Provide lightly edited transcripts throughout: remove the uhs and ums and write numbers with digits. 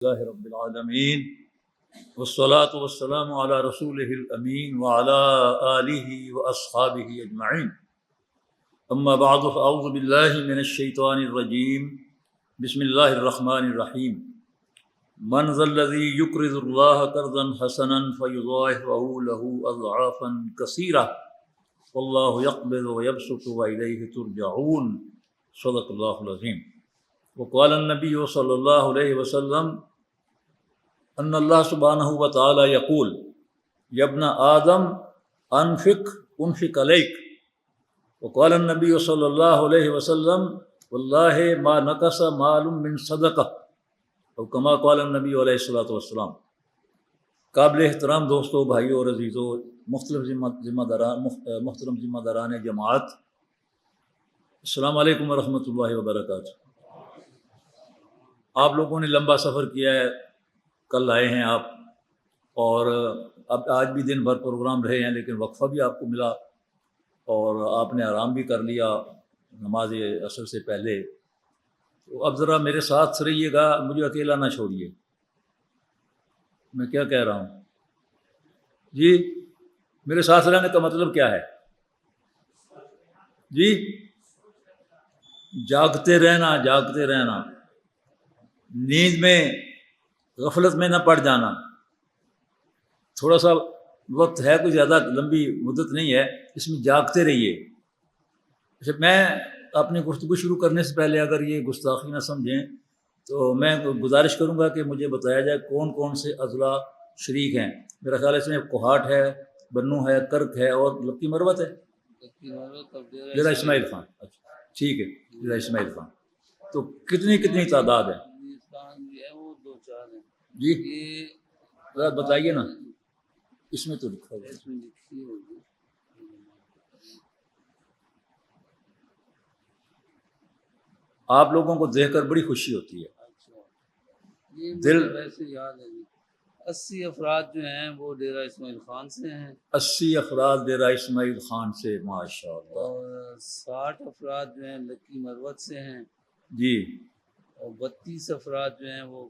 اللہ رب العالمین والصلاة والسلام علی رسولہ الامین وعلی آلہ واصحابہ اجمعین اما بعد فاعوذ باللہ من الشیطان الرجیم بسم اللہ الرحمن الرحیم من ذا الذی یقرض اللہ قرضا حسنا فیضاعفہ لہ اضعافا کثیرہ واللہ یقبض ویبسط والیہ ترجعون صدق اللہ العظیم۔ وقال النبی صلی اللہ علیہ وسلم ان اللہ سبحانہ وتعالی یقول یا ابن آدم انفق انفق علیک۔ وقال النبی صلی اللہ علیہ وسلم واللہ ما نقص مال من صدقہ او کما قال النبی علیہ الصلوۃ والسلام۔ قابل احترام دوستو، بھائیو اور عزیزو، محترم ذمہ داران جماعت، السلام علیکم ورحمۃ اللہ وبرکاتہ۔ آپ لوگوں نے لمبا سفر کیا ہے، کل آئے ہیں آپ، اور اب آج بھی دن بھر پروگرام رہے ہیں، لیکن وقفہ بھی آپ کو ملا اور آپ نے آرام بھی کر لیا نماز عصر سے پہلے۔ تو اب ذرا میرے ساتھ رہیے گا، مجھے اکیلا نہ چھوڑیے۔ میں کیا کہہ رہا ہوں جی؟ میرے ساتھ رہنے کا مطلب کیا ہے جی؟ جاگتے رہنا، جاگتے رہنا، نیند میں غفلت میں نہ پڑ جانا۔ تھوڑا سا وقت ہے، کوئی زیادہ لمبی مدت نہیں ہے، اس میں جاگتے رہیے۔ اچھا، میں اپنی گفتگو شروع کرنے سے پہلے اگر یہ گستاخی نہ سمجھیں تو میں گزارش کروں گا کہ مجھے بتایا جائے کون کون سے اضلاع شریک ہیں۔ میرا خیال ہے اس میں کوہاٹ ہے، بنو ہے، کرک ہے اور لکی مروت ہے، ڈیرہ اسماعیل خان۔ اچھا ٹھیک ہے، ڈیرہ اسماعیل خان۔ تو کتنی تعداد ہے جی؟ ذرا بتائیے نا، اس میں تو لکھا ہے۔ آپ لوگوں کو دیکھ کر بڑی خوشی ہوتی ہے، دل ویسے یاد ہے جی۔ 80 افراد جو ہیں وہ ڈیرہ اسماعیل خان سے ہیں، 80 افراد ڈیرہ اسماعیل خان سے، ماشاء اللہ۔ اور 60 افراد جو ہیں لکی مروت سے ہیں جی اور 32 افراد جو ہیں وہ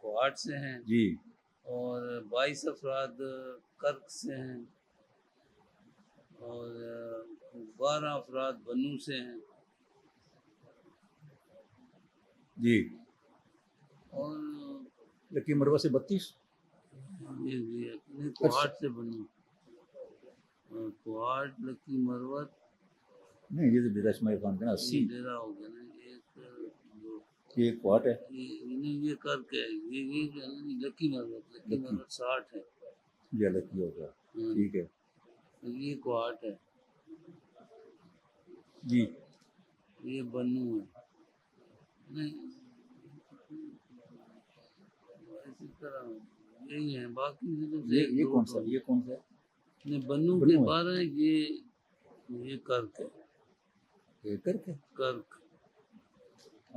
کوہاٹ سے ہیں جی اور 22 افراد کرک سے ہیں اور 12 افراد بنو سے ہیں جی۔ اور لکی مروہ سے 32؟ جی کوہاٹ سے بنو، کوہاٹ لکی مروت نہیں، یہ تو ڈیرہ اسماعیل خان کا نا 80۔ ڈیرا ہو گیا نا، یہ کوہاٹ ہے، یہ کر کے یہ لکی مروت 60 ہے، یہ لکی ہو گیا، ٹھیک ہے۔ یہ کوہاٹ ہے جی یہ بنو ہے، نہیں اسی طرح یہی ہے۔ باقی یہ کون سا، یہ کون سا ہے؟ بنو کے 12، یہ کرک ہے، یہ کرک ہے، کرک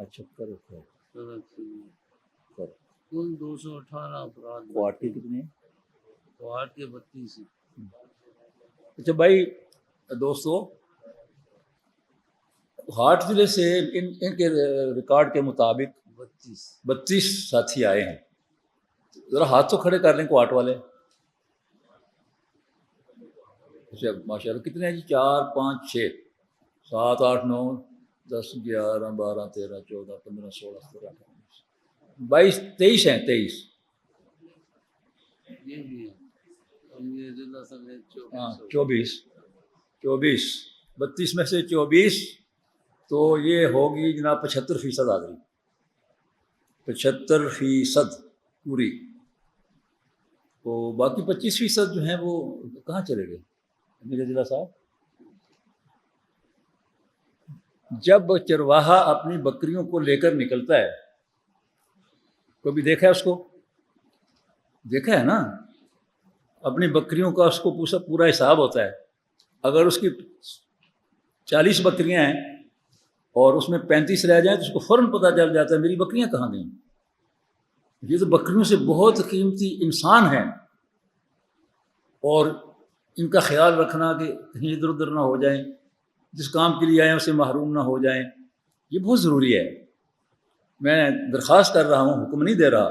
اچھا کرک ہے، کرک۔ کل 218 افراد۔ کوہاٹ کے کتنے ہیں؟ کوہاٹ کے 32 ہیں۔ اچھا بھائی دوستو، کوہاٹ ضلع سے ان کے ریکارڈ کے مطابق 32 ساتھی آئے ہیں۔ ذرا ہاتھ تو کھڑے کر لیں کوہاٹ والے۔ اچھا ماشاء اللہ، کتنے ہیں جی؟ 4 5 6 7 8 9 10 11 12 13 14 15 16 17 18 22 23 ہیں، 23۔ یہ بھی ہے، ہاں 24 32 میں سے 24، تو یہ ہوگی جناب 75% آ گئی، 75% پوری۔ تو باقی 25% جو ہیں وہ کہاں چلے گئے میرے ضلع صاحب؟ جب چرواہا اپنی بکریوں کو لے کر نکلتا ہے، کبھی دیکھا ہے اس کو؟ دیکھا ہے نا، اپنی بکریوں کا اس کو پورا حساب ہوتا ہے۔ اگر اس کی 40 بکریاں ہیں اور اس میں 35 رہ جائیں تو اس کو فوراً پتہ چل جاتا ہے میری بکریاں کہاں گئیں۔ یہ تو بکریوں سے بہت قیمتی انسان ہیں، اور ان کا خیال رکھنا کہ کہیں ادھر ادھر نہ ہو جائیں، جس کام کے لیے آئیں اسے محروم نہ ہو جائیں، یہ بہت ضروری ہے۔ میں درخواست کر رہا ہوں، حکم نہیں دے رہا،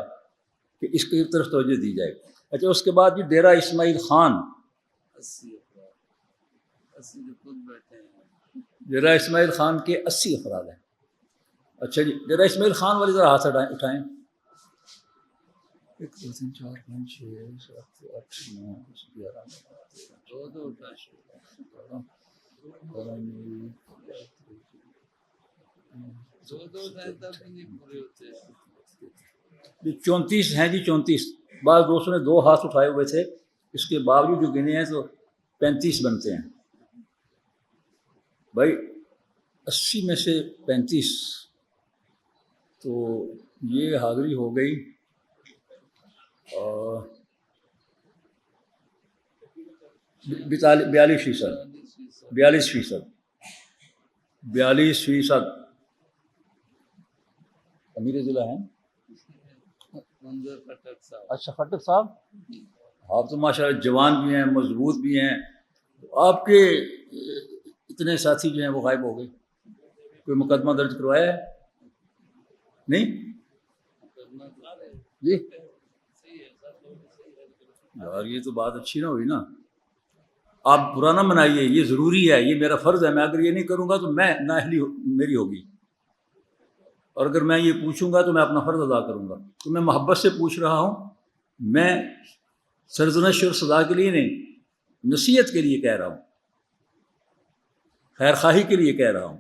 کہ اس کی طرف توجہ دی جائے۔ اچھا اس کے بعد جی ڈیرہ اسماعیل خان، 80 افراد، 80 جو خود بیٹھے ہیں۔ ڈیرہ اسماعیل خان کے 80 افراد ہیں۔ اچھا جی ڈیرہ اسماعیل خان والی ذرا ہاتھ اٹھائیں۔ 1 2 3 4 5 6 7 8 9 10 11 دو اٹھائیں۔ 2 تک بھی نہیں پورے ہوتے۔ 34 ہیں جی، 34۔ بعض دوستوں نے 2 ہاتھ اٹھائے ہوئے تھے، اس کے باوجود جو گنے ہیں تو 35 بنتے ہیں بھائی۔ 80 میں سے 35 تو یہ حاضری ہو گئی 42%۔ 42%۔ امیر ضلع ہیں منظر خٹک صاحب۔ اچھا خٹک صاحب، آپ تو ماشاءاللہ جوان بھی ہیں، مضبوط بھی ہیں، آپ کے اتنے ساتھی جو ہیں وہ غائب ہو گئے۔ کوئی مقدمہ درج کروایا ہے؟ نہیں جی یار یہ تو بات اچھی نہ ہوئی نا۔ آپ برا نہ منائیے، یہ ضروری ہے، یہ میرا فرض ہے۔ میں اگر یہ نہیں کروں گا تو میں نااہلی میری ہوگی، اور اگر میں یہ پوچھوں گا تو میں اپنا فرض ادا کروں گا۔ تو میں محبت سے پوچھ رہا ہوں، میں سرزنش اور سزا کے لیے نہیں، نصیحت کے لیے کہہ رہا ہوں، خیر خواہی کے لیے کہہ رہا ہوں۔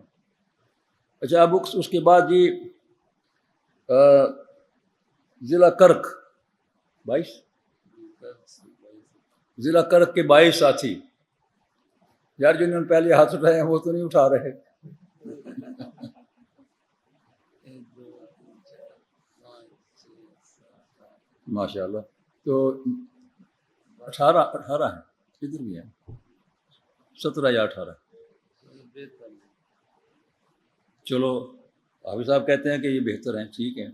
اچھا اب اس کے بعد جی ضلع کرک 22، ضلع کرک کے 22 ساتھی۔ یار جنہوں نے پہلے ہاتھ اٹھائے ہیں وہ تو نہیں اٹھا رہے۔ ماشاء اللہ، تو 18 ہیں، ادھر بھی ہیں 17 یا 18۔ چلو حافظ صاحب کہتے ہیں کہ یہ بہتر ہیں، ٹھیک ہے،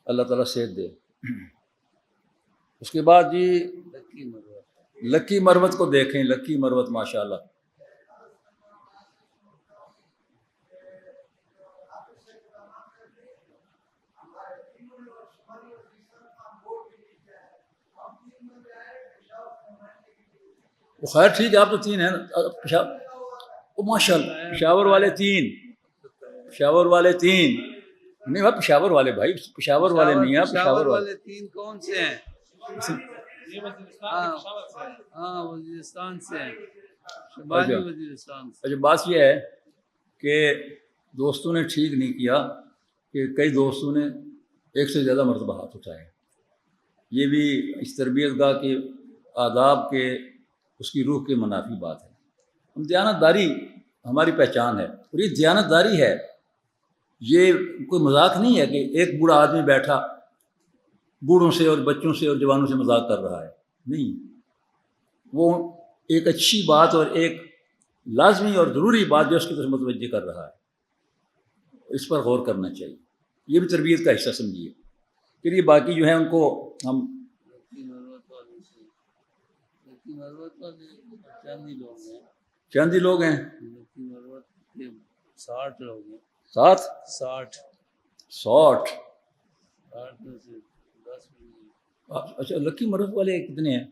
اللہ تعالیٰ صحت دے۔ اس کے بعد جی لکی مروت کو دیکھیں، لکی مروت ماشاء اللہ۔ وہ خیر ٹھیک ہے، آپ تو 3 ہیں نا۔ ماشاء اللہ پشاور والے 3، پشاور والے 3 نہیں بھائی، پشاور والے بھائی، پشاور والے نہیں ہیں، پشاور والے 3 کون سے ہیں؟ ہاں وزیرستان سے ہیں، شمالی وزیرستان سے۔ اچھا بات یہ ہے کہ دوستوں نے ٹھیک نہیں کیا کہ کئی دوستوں نے 1 سے زیادہ مرتبہ ہاتھ اٹھائے۔ یہ بھی اس تربیت گاہ کے آداب کے، اس کی روح کے منافی بات ہے۔ ہم دیانت داری ہماری پہچان ہے، اور یہ دیانت داری ہے، یہ کوئی مذاق نہیں ہے کہ ایک بوڑھا آدمی بیٹھا بوڑھوں سے اور بچوں سے اور جوانوں سے مذاق کر رہا ہے، نہیں، وہ ایک اچھی بات اور ایک لازمی اور ضروری بات جو اس کی طرف متوجہ کر رہا ہے، اس پر غور کرنا چاہیے، یہ بھی تربیت کا حصہ سمجھیے۔ پھر یہ باقی جو ہیں ان کو ہم چند ہی لوگ ہیں، 60 لوگ ہیں، 60 اچھا لکی مروت والے کتنے ہیں؟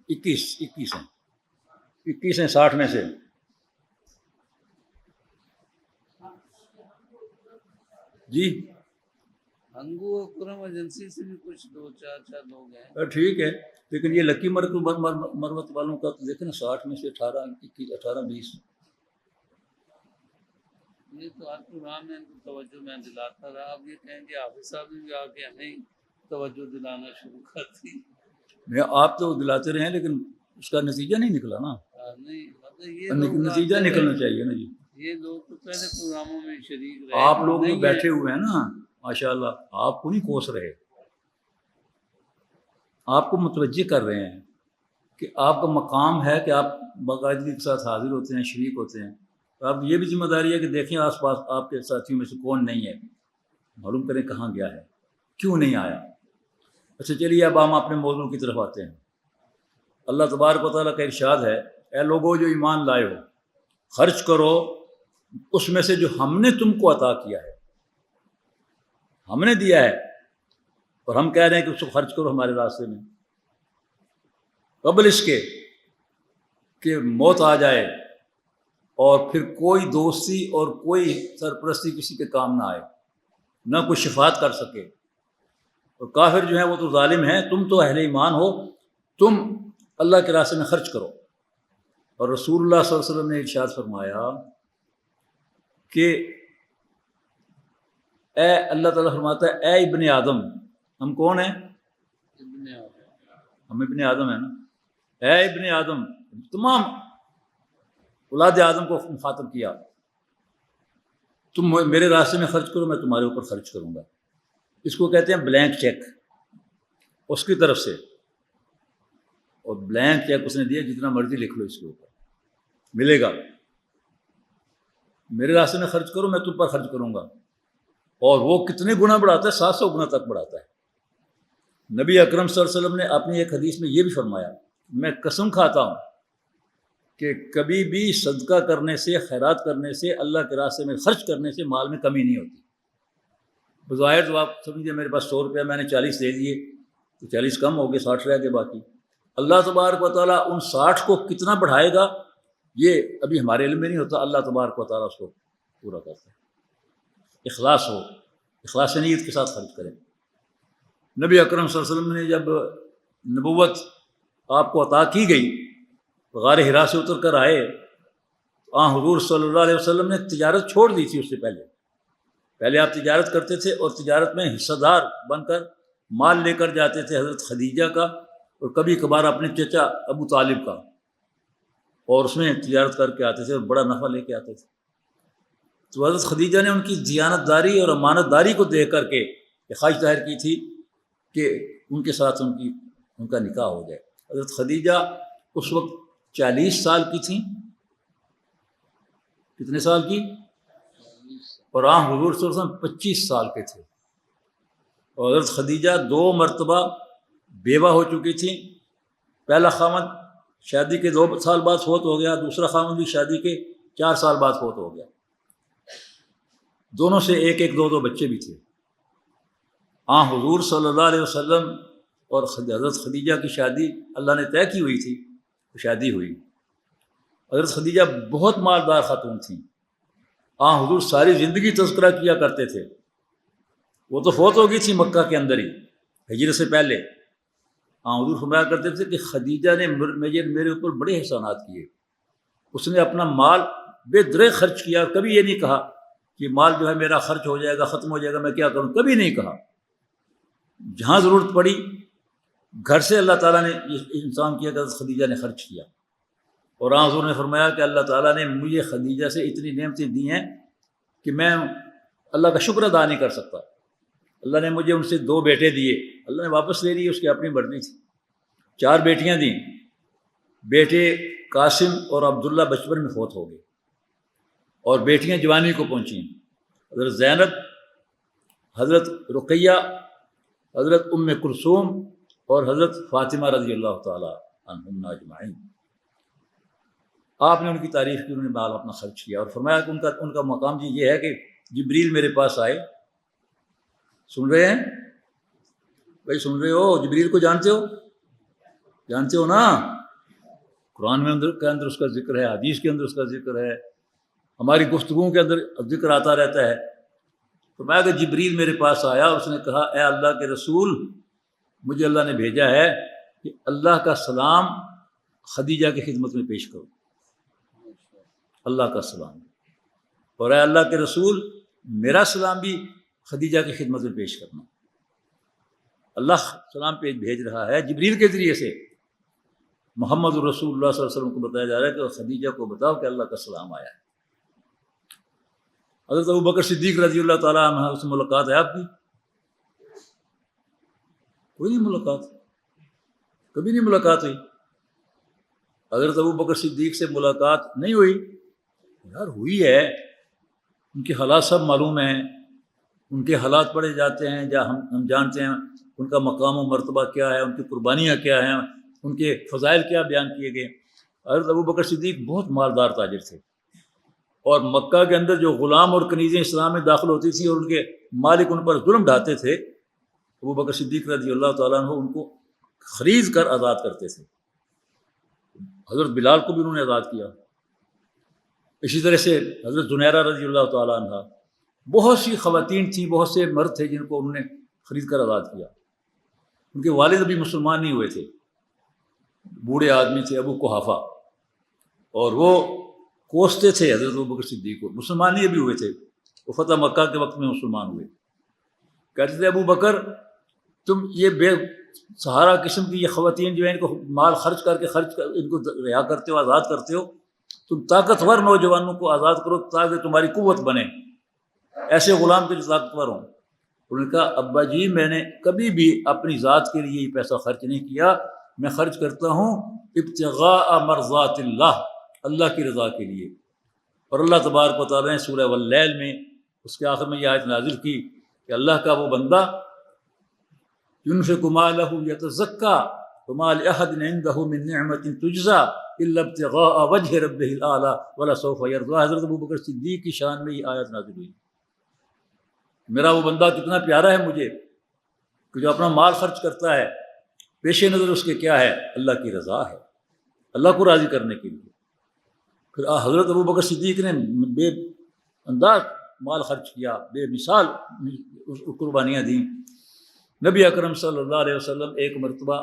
21 ہیں، 21 ہیں 60 میں سے۔ جی ہنگو اور کرم ایجنسی سے بھی کچھ 2-4 لوگ ہیں۔ ٹھیک ہے، لیکن یہ لکی مروت والوں کا دیکھیں نا، 60 میں سے 18 20۔ یہ تو ہر پروگرام میں ان کو توجہ میں دلاتا رہا، اب یہ کہیں کہ حافظ صاحب نے بھی آ کے ہمیں توجہ دلانا شروع کر دی۔ آپ تو دلاتے رہے ہیں لیکن اس کا نتیجہ نہیں نکلا نا۔ نہیں مطلب یہ نتیجہ نکلنا چاہیے نا جی۔ یہ لوگ تو پہلے پروگراموں میں شریک رہے، آپ لوگ جو بیٹھے ہوئے ہیں نا ماشاء اللہ، آپ کو نہیں کوس رہے، آپ کو متوجہ کر رہے ہیں کہ آپ کا مقام ہے کہ آپ باقاعدگی کے ساتھ حاضر ہوتے ہیں، شریک ہوتے ہیں۔ اب یہ بھی ذمہ داری ہے کہ دیکھیں آس پاس آپ کے ساتھیوں میں سے کون نہیں ہے، معلوم کریں کہاں گیا ہے، کیوں نہیں آیا۔ اچھا چلیے اب ہم اپنے موضوع کی طرف آتے ہیں۔ اللہ تبارک و تعالیٰ کا ارشاد ہے، اے لوگوں جو ایمان لائے ہو، خرچ کرو اس میں سے جو ہم نے تم کو عطا کیا ہے، ہم نے دیا ہے، اور ہم کہہ رہے ہیں کہ اس کو خرچ کرو ہمارے راستے میں، قبل اس کے کہ موت آ جائے اور پھر کوئی دوستی اور کوئی سرپرستی کسی کے کام نہ آئے، نہ کوئی شفاعت کر سکے۔ اور کافر جو ہیں وہ تو ظالم ہیں، تم تو اہل ایمان ہو، تم اللہ کے راستے میں خرچ کرو۔ اور رسول اللہ صلی اللہ علیہ وسلم نے ارشاد فرمایا کہ اے اللہ تعالیٰ فرماتا ہے، اے ابن آدم، ہم کون ہیں؟ ابن آدم، ہم ابن آدم ہیں نا۔ اے ابن آدم، تمام اولاد آدم کو مخاطب کیا، تم میرے راستے میں خرچ کرو، میں تمہارے اوپر خرچ کروں گا۔ اس کو کہتے ہیں بلینک چیک، اس کی طرف سے، اور بلینک چیک اس نے دیا، جتنا مرضی لکھ لو اس کے اوپر، ملے گا۔ میرے راستے میں خرچ کرو، میں تم پر خرچ کروں گا، اور وہ کتنے گنا بڑھاتا ہے؟ 700 گنا تک بڑھاتا ہے۔ نبی اکرم صلی اللہ علیہ وسلم نے اپنی ایک حدیث میں یہ بھی فرمایا، میں قسم کھاتا ہوں کہ کبھی بھی صدقہ کرنے سے، خیرات کرنے سے، اللہ کے راستے میں خرچ کرنے سے مال میں کمی نہیں ہوتی۔ بظاہر تو آپ سمجھیے میرے پاس 100 روپیہ، میں نے 40 دے دیے تو 40 کم ہو گئے، 60 رہ گئے باقی۔ اللہ تبارک و تعالیٰ ان 60 کو کتنا بڑھائے گا یہ ابھی ہمارے علم میں نہیں ہوتا، اللہ تبارک و تعالیٰ اس کو پورا کرتا ہے۔ اخلاص ہو، اخلاص نیت کے ساتھ خرچ کریں۔ نبی اکرم صلی اللہ علیہ وسلم نے جب نبوت آپ کو عطا کی گئی، غار حرا سے اتر کر آئے، تو حضور صلی اللہ علیہ وسلم نے تجارت چھوڑ دی تھی۔ اس سے پہلے آپ تجارت کرتے تھے، اور تجارت میں حصہ دار بن کر مال لے کر جاتے تھے حضرت خدیجہ کا، اور کبھی کبھار اپنے چچا ابو طالب کا، اور اس میں تجارت کر کے آتے تھے اور بڑا نفع لے کے آتے تھے۔ تو حضرت خدیجہ نے ان کی دیانت داری اور امانت داری کو دیکھ کر کے یہ خواہش ظاہر کی تھی کہ ان کے ساتھ ان کا نکاح ہو جائے۔ حضرت خدیجہ اس وقت 40 سال کی تھیں۔ کتنے سال کی؟ اور حضور صلی اللہ علیہ وسلم 25 سال کے تھے۔ اور حضرت خدیجہ 2 مرتبہ بیوہ ہو چکی تھیں۔ پہلا خاوند شادی کے 2 سال بعد فوت ہو گیا، دوسرا خاوند بھی شادی کے 4 سال بعد فوت ہو گیا۔ دونوں سے ایک 2 بچے بھی تھے۔ حضور صلی اللہ علیہ وسلم اور حضرت خدیجہ کی شادی اللہ نے طے کی ہوئی تھی، شادی ہوئی۔ حضرت خدیجہ بہت مالدار خاتون تھیں۔ حضور ساری زندگی تذکرہ کیا کرتے تھے۔ وہ تو فوت ہو گئی تھی مکہ کے اندر ہی، ہجرت سے پہلے۔ حضور فرمایا کرتے تھے کہ خدیجہ نے میرے اوپر بڑے احسانات کیے۔ اس نے اپنا مال بے درے خرچ کیا، کبھی یہ نہیں کہا کہ مال جو ہے میرا خرچ ہو جائے گا، ختم ہو جائے گا، میں کیا کروں، کبھی نہیں کہا۔ جہاں ضرورت پڑی گھر سے اللہ تعالیٰ نے انتظام کیا کہ حضرت خدیجہ نے خرچ کیا۔ اور حضور نے فرمایا کہ اللہ تعالیٰ نے مجھے خدیجہ سے اتنی نعمتیں دی ہیں کہ میں اللہ کا شکر ادا نہیں کر سکتا۔ اللہ نے مجھے ان سے 2 بیٹے دیے، اللہ نے واپس لے لیے، اس کی اپنی مرضی تھی۔ 4 بیٹیاں دیں، بیٹے قاسم اور عبداللہ بچپن میں فوت ہو گئے، اور بیٹیاں جوانی کو پہنچیں، حضرت زینب، حضرت رقیہ، حضرت ام کلثوم اور حضرت فاطمہ رضی اللہ تعالیٰ عنہم اجمعین۔ آپ نے ان کی تعریف کی، انہوں نے مال اپنا خرچ کیا، اور فرمایا کہ ان کا مقام جی یہ ہے کہ جبریل میرے پاس آئے۔ سن رہے ہیں بھائی؟ سن رہے ہو؟ جبریل کو جانتے ہو نا؟ قرآن میں کے اندر اس کا ذکر ہے، حدیث کے اندر اس کا ذکر ہے، ہماری گفتگو کے اندر ذکر آتا رہتا ہے۔ فرمایا کہ جبریل میرے پاس آیا، اس نے کہا اے اللہ کے رسول، مجھے اللہ نے بھیجا ہے کہ اللہ کا سلام خدیجہ کی خدمت میں پیش کرو، اللہ کا سلام، اور اے اللہ کے رسول میرا سلام بھی خدیجہ کی خدمت میں پیش کرنا۔ اللہ سلام پہ بھیج رہا ہے جبریل کے ذریعے سے۔ محمد الرسول اللہ صلی اللہ علیہ وسلم کو بتایا جا رہا ہے کہ خدیجہ کو بتاؤ کہ اللہ کا سلام آیا ہے۔ حضرت ابوبکر صدیق رضی اللہ تعالیٰ عنہ سے ملاقات ہے آپ کی؟ کوئی نہیں ملاقات، کبھی نہیں ملاقات ہوئی۔ حضرت ابوبکر صدیق سے ملاقات نہیں ہوئی؟ یار ہوئی ہے، ان کے حالات سب معلوم ہیں، ان کے حالات پڑھے جاتے ہیں، جہاں ہم جانتے ہیں ان کا مقام و مرتبہ کیا ہے، ان کی قربانیاں کیا ہیں، ان کے فضائل کیا بیان کیے گئے۔ حضرت ابوبکر صدیق بہت مالدار تاجر تھے، اور مکہ کے اندر جو غلام اور کنیزیں اسلام میں داخل ہوتی تھیں اور ان کے مالک ان پر ظلم ڈھاتے تھے، ابو بکر صدیق رضی اللہ تعالیٰ عنہ ان کو خرید کر آزاد کرتے تھے۔ حضرت بلال کو بھی انہوں نے آزاد کیا۔ اسی طرح سے حضرت زنیرہ رضی اللہ تعالیٰ عنہ، بہت سی خواتین تھیں، بہت سے مرد تھے جن کو انہوں نے خرید کر آزاد کیا۔ ان کے والد ابھی مسلمان نہیں ہوئے تھے، بوڑھے آدمی تھے ابو قحافہ، اور وہ کوستے تھے حضرت ابوبکر صدیق کو، مسلمان نہیں ابھی ہوئے تھے، وہ فتح مکہ کے وقت میں مسلمان ہوئے۔ کہتے تھے ابو بکر تم یہ بے سہارا قسم کی یہ خواتین جو ہیں ان کو مال خرچ کر کے ان کو رہا کرتے ہو، آزاد کرتے ہو، تم طاقتور نوجوانوں کو آزاد کرو تاکہ تمہاری قوت بنے، ایسے غلام کے جو طاقتور ہوں۔ انہوں نے کہا ابا جی میں نے کبھی بھی اپنی ذات کے لیے یہ پیسہ خرچ نہیں کیا، میں خرچ کرتا ہوں ابتغاء مرضات اللہ، اللہ کی رضا کے لیے۔ اور اللہ تبارک و تعالیٰ نے سورہ واللیل میں اس کے آخر میں یہ آیت نازل کی کہ اللہ کا وہ بندہ ينفق ماله يتزكى وما لأحد عنده من نعمة تجزى إلا ابتغاء وجه ربه الأعلى ولسوف يرضى۔ حضرت ابوبکر صدیق کی شان میں یہ آیت نازل ہوئی، میرا وہ بندہ کتنا پیارا ہے مجھے کہ جو اپنا مال خرچ کرتا ہے، پیش نظر اس کے کیا ہے؟ اللہ کی رضا ہے، اللہ کو راضی کرنے کے لیے۔ پھر حضرت ابوبکر صدیق نے بے انداز مال خرچ کیا، بے مثال قربانیاں دیں۔ نبی اکرم صلی اللہ علیہ وسلم ایک مرتبہ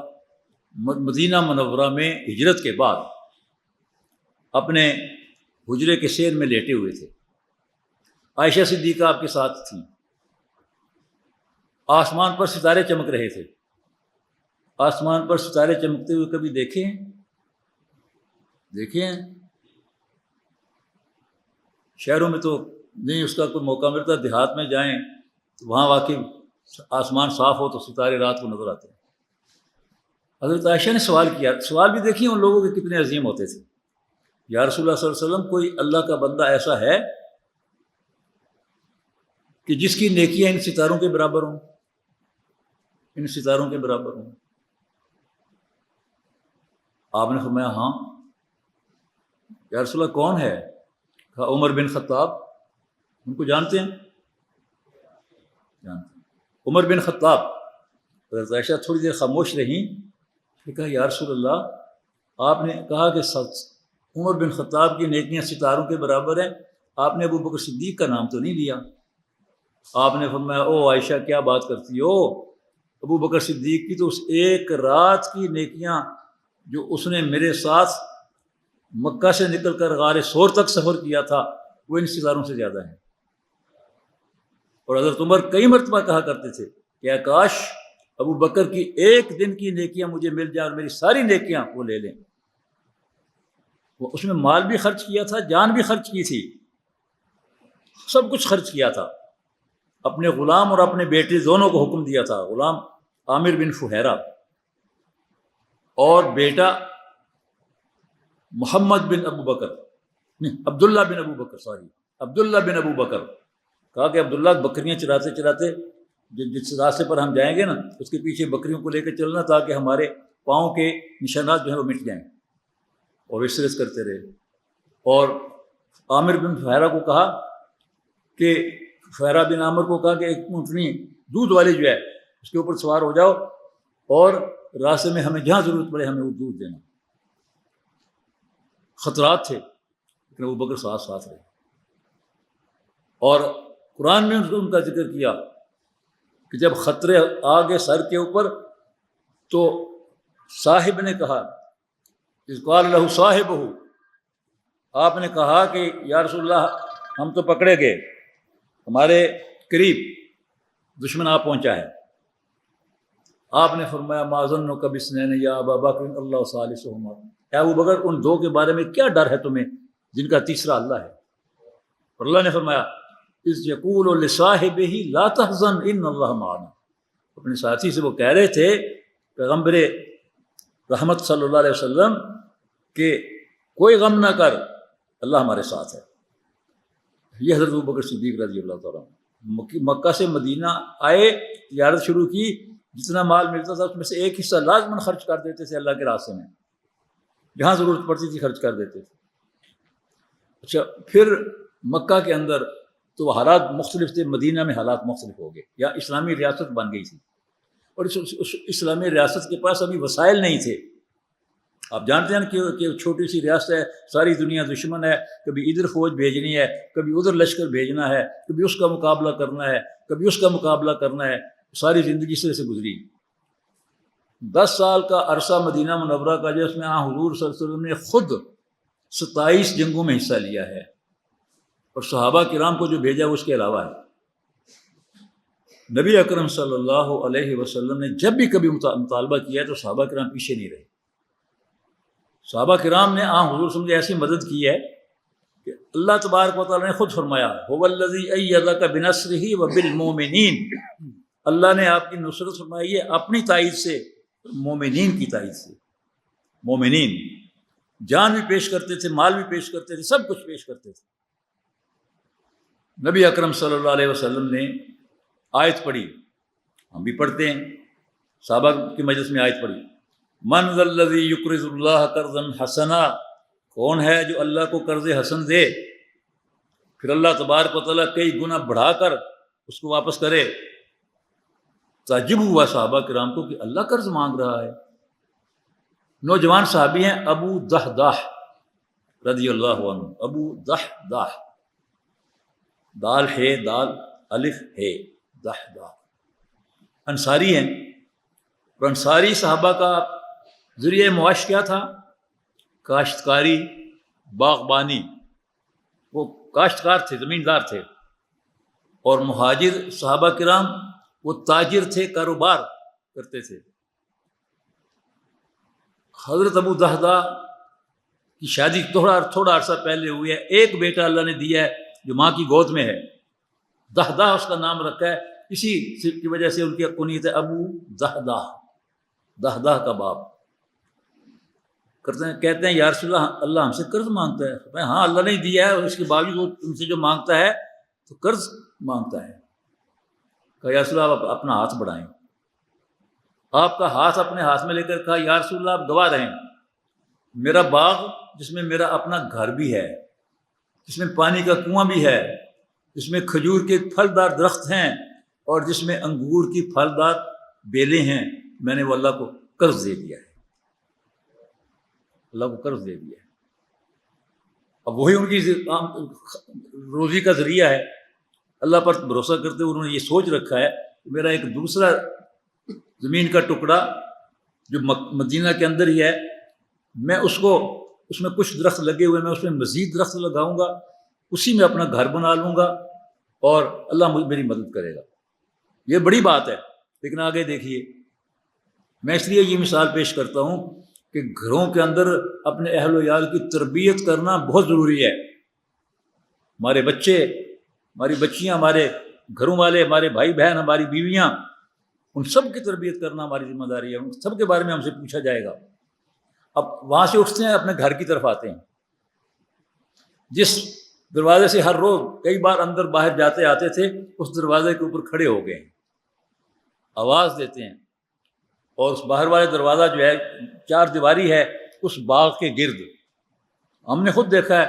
مدینہ منورہ میں ہجرت کے بعد اپنے حجرے کے سیر میں لیٹے ہوئے تھے، عائشہ صدیقہ آپ کے ساتھ تھیں، آسمان پر ستارے چمک رہے تھے۔ آسمان پر ستارے چمکتے ہوئے کبھی دیکھے ہیں؟ دیکھے ہیں؟ شہروں میں تو نہیں اس کا کوئی موقع ملتا، دیہات میں جائیں تو وہاں واقعی آسمان صاف ہو تو ستارے رات کو نظر آتے ہیں۔ حضرت عائشہ نے سوال کیا، سوال بھی دیکھیے ان لوگوں کے کتنے عظیم ہوتے تھے، یا رسول اللہ صلی اللہ علیہ وسلم کوئی اللہ کا بندہ ایسا ہے کہ جس کی نیکیاں ان ستاروں کے برابر ہوں، ان ستاروں کے برابر ہوں؟ آپ نے فرمایا ہاں۔ یا رسول اللہ کون ہے؟ کہا عمر بن خطاب۔ ان کو جانتے ہیں؟ جانتے ہیں، عمر بن خطاب۔ حضرت عائشہ تھوڑی دیر خاموش رہیں، پھر کہا یا رسول اللہ آپ نے کہا کہ عمر بن خطاب کی نیکیاں ستاروں کے برابر ہیں، آپ نے ابو بکر صدیق کا نام تو نہیں لیا۔ آپ نے فرمایا او عائشہ کیا بات کرتی ہو، ابو بکر صدیق کی تو اس ایک رات کی نیکیاں جو اس نے میرے ساتھ مکہ سے نکل کر غار ثور تک سفر کیا تھا وہ ان ستاروں سے زیادہ ہیں۔ اور حضرت عمر کئی مرتبہ کہا کرتے تھے کہ کاش ابو بکر کی ایک دن کی نیکیاں مجھے مل جائیں اور میری ساری نیکیاں وہ لے لیں۔ وہ اس میں مال بھی خرچ کیا تھا، جان بھی خرچ کی تھی، سب کچھ خرچ کیا تھا، اپنے غلام اور اپنے بیٹے دونوں کو حکم دیا تھا، غلام عامر بن فہیرہ اور بیٹا محمد بن ابو بکر، نہیں عبداللہ بن ابو بکر، عبداللہ بن ابو بکر۔ کہا کہ عبداللہ بکریاں چراتے چراتے جس راستے پر ہم جائیں گے نا اس کے پیچھے بکریوں کو لے کے چلنا تاکہ ہمارے پاؤں کے نشانات جو ہیں وہ مٹ جائیں، اور ریس کرتے رہے۔ اور عامر بن فہیرہ کو کہا کہ فہیرہ بن عامر کو کہا کہ ایک اونٹنی دودھ والی جو ہے اس کے اوپر سوار ہو جاؤ اور راستے میں ہمیں جہاں ضرورت پڑے ہمیں وہ دودھ دینا۔ خطرات تھے لیکن ابو بکر ساتھ رہے۔ اور قرآن میں ان کا ذکر کیا کہ جب خطرے آ گئے سر کے اوپر تو صاحب نے کہا اذ قال له صاحبہ، آپ نے کہا کہ یا رسول اللہ ہم تو پکڑے گئے، ہمارے قریب دشمن آ پہنچا ہے۔ آپ نے فرمایا ما ظنک باثنین یا ابا بکر اللہ ثالثہما، اے ابو بکر ان دو کے بارے میں کیا ڈر ہے تمہیں جن کا تیسرا اللہ ہے؟ اور اللہ نے فرمایا اذ یقول لصاحبہ لا تحزن ان اللہ معنا، اپنے ساتھی سے وہ کہہ رہے تھے پیغمبر رحمت صلی اللہ علیہ وسلم کہ کوئی غم نہ کر، اللہ ہمارے ساتھ ہے۔ یہ حضرت ابوبکر صدیق رضی اللہ تعالیٰ مکہ سے مدینہ آئے، تجارت شروع کی، جتنا مال ملتا تھا اس میں سے ایک حصہ لازماً خرچ کر دیتے تھے اللہ کے راستے میں، جہاں ضرورت پڑتی تھی خرچ کر دیتے تھے۔ اچھا پھر مکہ کے اندر تو حالات مختلف تھے، مدینہ میں حالات مختلف ہو گئے، یا اسلامی ریاست بن گئی تھی، اور اس اسلامی ریاست کے پاس ابھی وسائل نہیں تھے۔ آپ جانتے ہیں کہ چھوٹی سی ریاست ہے، ساری دنیا دشمن ہے، کبھی ادھر فوج بھیجنی ہے، کبھی ادھر لشکر بھیجنا ہے، کبھی اس کا مقابلہ کرنا ہے، کبھی اس کا مقابلہ کرنا ہے، ساری زندگی سے گزری۔ 10 سال کا عرصہ مدینہ منورہ کا، جس میں حضور صلی اللہ علیہ وسلم نے خود 27 جنگوں میں حصہ لیا ہے، اور صحابہ کرام کو جو بھیجا وہ اس کے علاوہ ہے۔ نبی اکرم صلی اللہ علیہ وسلم نے جب بھی کبھی مطالبہ کیا تو صحابہ کرام پیچھے نہیں رہے۔ صحابہ کرام نے حضور صلی اللہ علیہ وسلم کی ایسی مدد کی ہے کہ اللہ تبارک و تعالیٰ نے خود فرمایا هو الذی ایدک بنصرہ وبالمؤمنین، اللہ نے آپ کی نصرت فرمائی ہے اپنی تائید سے، مومنین کی تائید سے۔ مومنین جان بھی پیش کرتے تھے، مال بھی پیش کرتے تھے، سب کچھ پیش کرتے تھے۔ نبی اکرم صلی اللہ علیہ وسلم نے آیت پڑھی، ہم بھی پڑھتے ہیں، صحابہ کی مجلس میں آیت پڑھی، من ذا الذی یقرض اللہ قرضا حسنا، کون ہے جو اللہ کو قرض حسن دے، پھر اللہ تبارک و تعالیٰ کئی گنا بڑھا کر اس کو واپس کرے۔ تعجب ہوا صحابہ کرام کو کہ اللہ قرض مانگ رہا ہے۔ نوجوان صحابی ہیں ابو دحداح رضی اللہ عنہ، ابو دحداح، دال ہے، دال الف ہے، دحداح، انصاری ہیں۔ اور انصاری صحابہ کا ذریعہ معاش کیا تھا؟ کاشتکاری، باغبانی، وہ کاشتکار تھے، زمیندار تھے۔ اور مہاجر صحابہ کرام وہ تاجر تھے، کاروبار کرتے تھے۔ حضرت ابو دحداح کی شادی تھوڑا عرصہ پہلے ہوئی ہے، ایک بیٹا اللہ نے دیا ہے جو ماں کی گود میں ہے، دحداح اس کا نام رکھا ہے، اسی کی وجہ سے ان کی کنیت ہے ابو دحداح، دحداح کا باپ۔ کہتے ہیں یا رسول اللہ، اللہ ہم سے قرض مانگتا ہے۔ ہاں اللہ نے دیا ہے، اور اس کے باوجود وہ تم سے جو مانگتا ہے تو قرض مانگتا ہے۔ کہا یا رسول اللہ آپ اپنا ہاتھ بڑھائیں۔ آپ کا ہاتھ اپنے ہاتھ میں لے کر کہا یا رسول اللہ آپ گواہ رہیں، میرا باغ جس میں میرا اپنا گھر بھی ہے، جس میں پانی کا کنواں بھی ہے، جس میں کھجور کے پھلدار درخت ہیں، اور جس میں انگور کی پھلدار بیلیں ہیں، میں نے وہ اللہ کو قرض دے دیا ہے، اللہ کو قرض دے دیا ہے۔ اب وہی ان کی روزی کا ذریعہ ہے۔ اللہ پر بھروسہ کرتے ہوئے انہوں نے یہ سوچ رکھا ہے کہ میرا ایک دوسرا زمین کا ٹکڑا جو مدینہ کے اندر ہی ہے، میں اس میں کچھ درخت لگے ہوئے، میں اس میں مزید درخت لگاؤں گا، اسی میں اپنا گھر بنا لوں گا، اور اللہ میری مدد کرے گا۔ یہ بڑی بات ہے، لیکن آگے دیکھیے، میں اس لیے یہ مثال پیش کرتا ہوں کہ گھروں کے اندر اپنے اہل و عیال کی تربیت کرنا بہت ضروری ہے۔ ہمارے بچے، ہماری بچیاں، ہمارے گھروں والے، ہمارے بھائی بہن، ہماری بیویاں، ان سب کی تربیت کرنا ہماری ذمہ داری ہے۔ ان سب کے بارے میں ہم سے پوچھا جائے گا۔ اب وہاں سے اٹھتے ہیں، اپنے گھر کی طرف آتے ہیں، جس دروازے سے ہر روز کئی بار اندر باہر جاتے آتے تھے، اس دروازے کے اوپر کھڑے ہو گئے ہیں، آواز دیتے ہیں، اور اس باہر والے دروازہ جو ہے 4 دیواری ہے اس باغ کے گرد۔ ہم نے خود دیکھا ہے،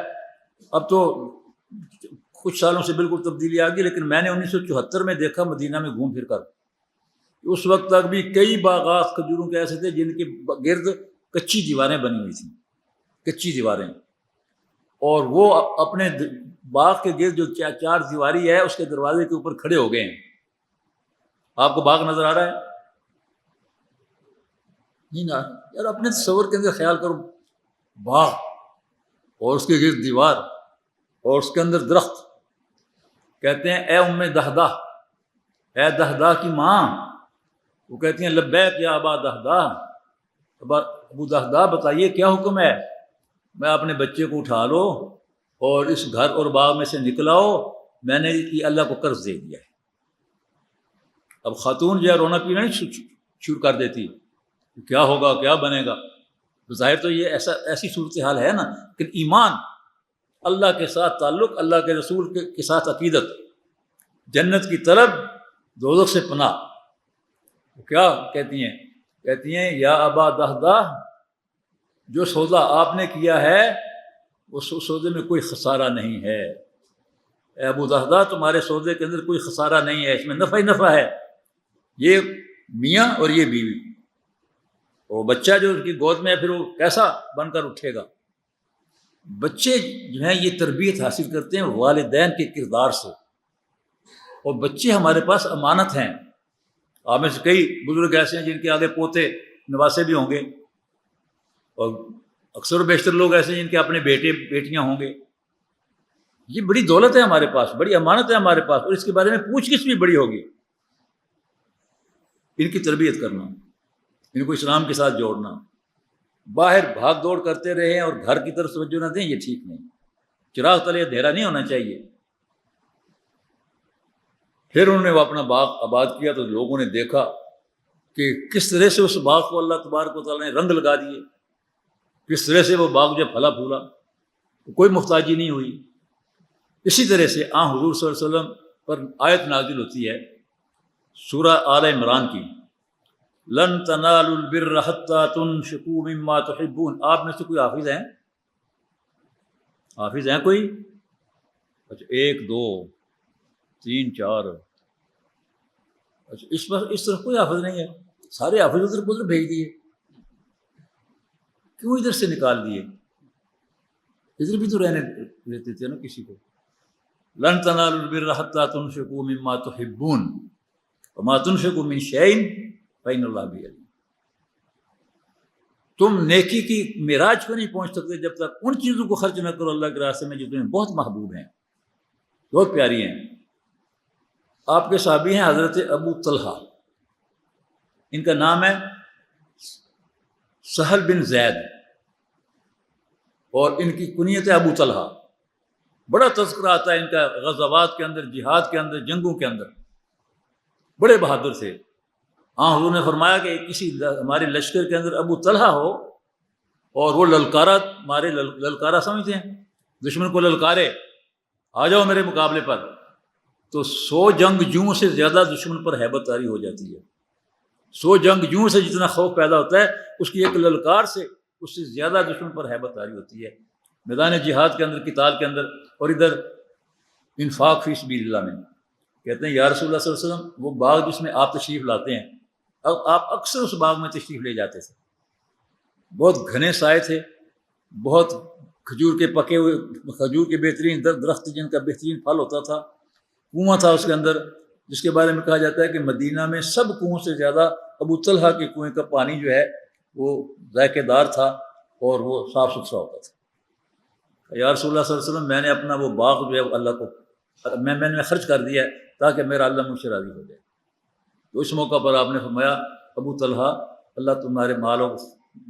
اب تو کچھ سالوں سے بالکل تبدیلی آ گئی، لیکن میں نے 1974 میں دیکھا مدینہ میں گھوم پھر کر، اس وقت تک بھی کئی باغات کھجوروں کے ایسے تھے جن کے گرد کچی دیواریں بنی ہوئی تھیں، کچی دیواریں، اور وہ اپنے باغ کے گرد جو 4 دیواری ہے اس کے دروازے کے اوپر کھڑے ہو گئے ہیں۔ آپ کو باغ نظر آ رہا ہے؟ نہیں نا یار، اپنے تصور کے اندر خیال کرو، باغ اور اس کے گرد دیوار اور اس کے اندر درخت۔ کہتے ہیں اے ام دحداح، اے دحداح کی ماں، وہ کہتی ہیں لبیک یا ابا دحداح، ابو دحداح بتائیے کیا حکم ہے؟ میں اپنے بچے کو اٹھا لو اور اس گھر اور باغ میں سے نکلاؤ، میں نے اللہ کو قرض دے دیا ہے۔ اب خاتون جو ہے رونا پینا نہیں شروع کر دیتی، کیا ہوگا، کیا بنے گا۔ ظاہر تو یہ ایسی صورتحال ہے نا، کہ ایمان، اللہ کے ساتھ تعلق، اللہ کے رسول کے ساتھ عقیدت، جنت کی طلب، دوزخ سے پناہ۔ کیا کہتی ہیں؟ کہتی ہیں یا ابا دحداح، جو سودا آپ نے کیا ہے اس سودے میں کوئی خسارہ نہیں ہے، اے ابو دہدا تمہارے سودے کے اندر کوئی خسارہ نہیں ہے، اس میں نفع ہی نفع ہے، یہ میاں اور یہ بیوی، اور بچہ جو اس کی گود میں ہے پھر وہ کیسا بن کر اٹھے گا۔ بچے جو ہیں یہ تربیت حاصل کرتے ہیں والدین کے کردار سے، اور بچے ہمارے پاس امانت ہیں۔ آپ میں سے کئی بزرگ ایسے ہیں جن کے آگے پوتے نواسے بھی ہوں گے، اور اکثر و بیشتر لوگ ایسے ہیں جن کے اپنے بیٹے بیٹیاں ہوں گے۔ یہ بڑی دولت ہے ہمارے پاس، بڑی امانت ہے ہمارے پاس، اور اس کے بارے میں پوچھ گچھ بھی بڑی ہوگی۔ ان کی تربیت کرنا، ان کو اسلام کے ساتھ جوڑنا، باہر بھاگ دوڑ کرتے رہے اور گھر کی طرف توجہ نہ دیں، یہ ٹھیک نہیں۔ چراغ تلے اندھیرا نہیں ہونا چاہیے۔ پھر انہوں نے وہ اپنا باغ آباد کیا تو لوگوں نے دیکھا کہ کس طرح سے اس باغ کو اللہ تبارک و تعالیٰ نے رنگ لگا دیے، کس طرح سے وہ باغ جو پھلا پھولا، کوئی محتاجی نہیں ہوئی۔ اسی طرح سے حضور صلی اللہ علیہ وسلم پر آیت نازل ہوتی ہے سورہ آل عمران کی، لن تنالوا البر حتى تنفقوا مما تحبون۔ آپ میں سے کوئی حافظ ہیں؟ حافظ ہیں کوئی؟ اچھا 1 2 3 4، اچھا اس طرف کوئی حافظ نہیں ہے، سارے حافظ ادھر بھیج دیے، کیوں ادھر سے نکال دیے؟ ادھر بھی تو رہنے دیتے تھے نا کسی کو۔ لن تنالوا البر حتى تنفقوا مما تحبون وما تنفقوا من شيء فإن الله به عليم۔ تم نیکی کی معراج کو نہیں پہنچ سکتے جب تک ان چیزوں کو خرچ نہ کرو اللہ کے راستے میں جو تمہیں بہت محبوب ہیں، بہت پیاری ہیں۔ آپ کے صحابی ہیں حضرت ابو طلحہ، ان کا نام ہے سہل بن زید، اور ان کی کنیت ہے ابو طلحہ۔ بڑا تذکرہ آتا ہے ان کا غزوات کے اندر، جہاد کے اندر، جنگوں کے اندر، بڑے بہادر تھے۔ حضور نے فرمایا کہ کسی ہمارے لشکر کے اندر ابو طلحہ ہو اور وہ للکارا سمجھتے ہیں، دشمن کو للکارے آ جاؤ میرے مقابلے پر، تو 100 جنگجوؤں سے زیادہ دشمن پر ہیبت طاری ہو جاتی ہے۔ 100 جنگجوؤں سے جتنا خوف پیدا ہوتا ہے اس کی ایک للکار سے اس سے زیادہ دشمن پر ہیبت طاری ہوتی ہے میدان جہاد کے اندر، قتال کے اندر۔ اور ادھر انفاق فی سبیل اللہ میں کہتے ہیں یا رسول اللہ صلی اللہ علیہ وسلم، وہ باغ جس میں آپ تشریف لاتے ہیں، اب آپ اکثر اس باغ میں تشریف لے جاتے تھے، بہت گھنے سائے تھے، بہت کھجور کے پکے ہوئے، کھجور کے بہترین درخت جن کا بہترین پھل ہوتا تھا، کنواں تھا اس کے اندر، جس کے بارے میں کہا جاتا ہے کہ مدینہ میں سب کنویں سے زیادہ ابو طلحہ کے کنویں کا پانی جو ہے وہ ذائقے دار تھا اور وہ صاف ستھرا ہوتا تھا۔ یا رسول اللہ صلی اللہ علیہ وسلم، میں نے اپنا وہ باغ جو ہے اللہ کو میں نے خرچ کر دیا ہے تاکہ میرا اللہ مجھ سے راضی ہو جائے۔ تو اس موقع پر آپ نے فرمایا ابو طلحہ، اللہ تمہارے مال و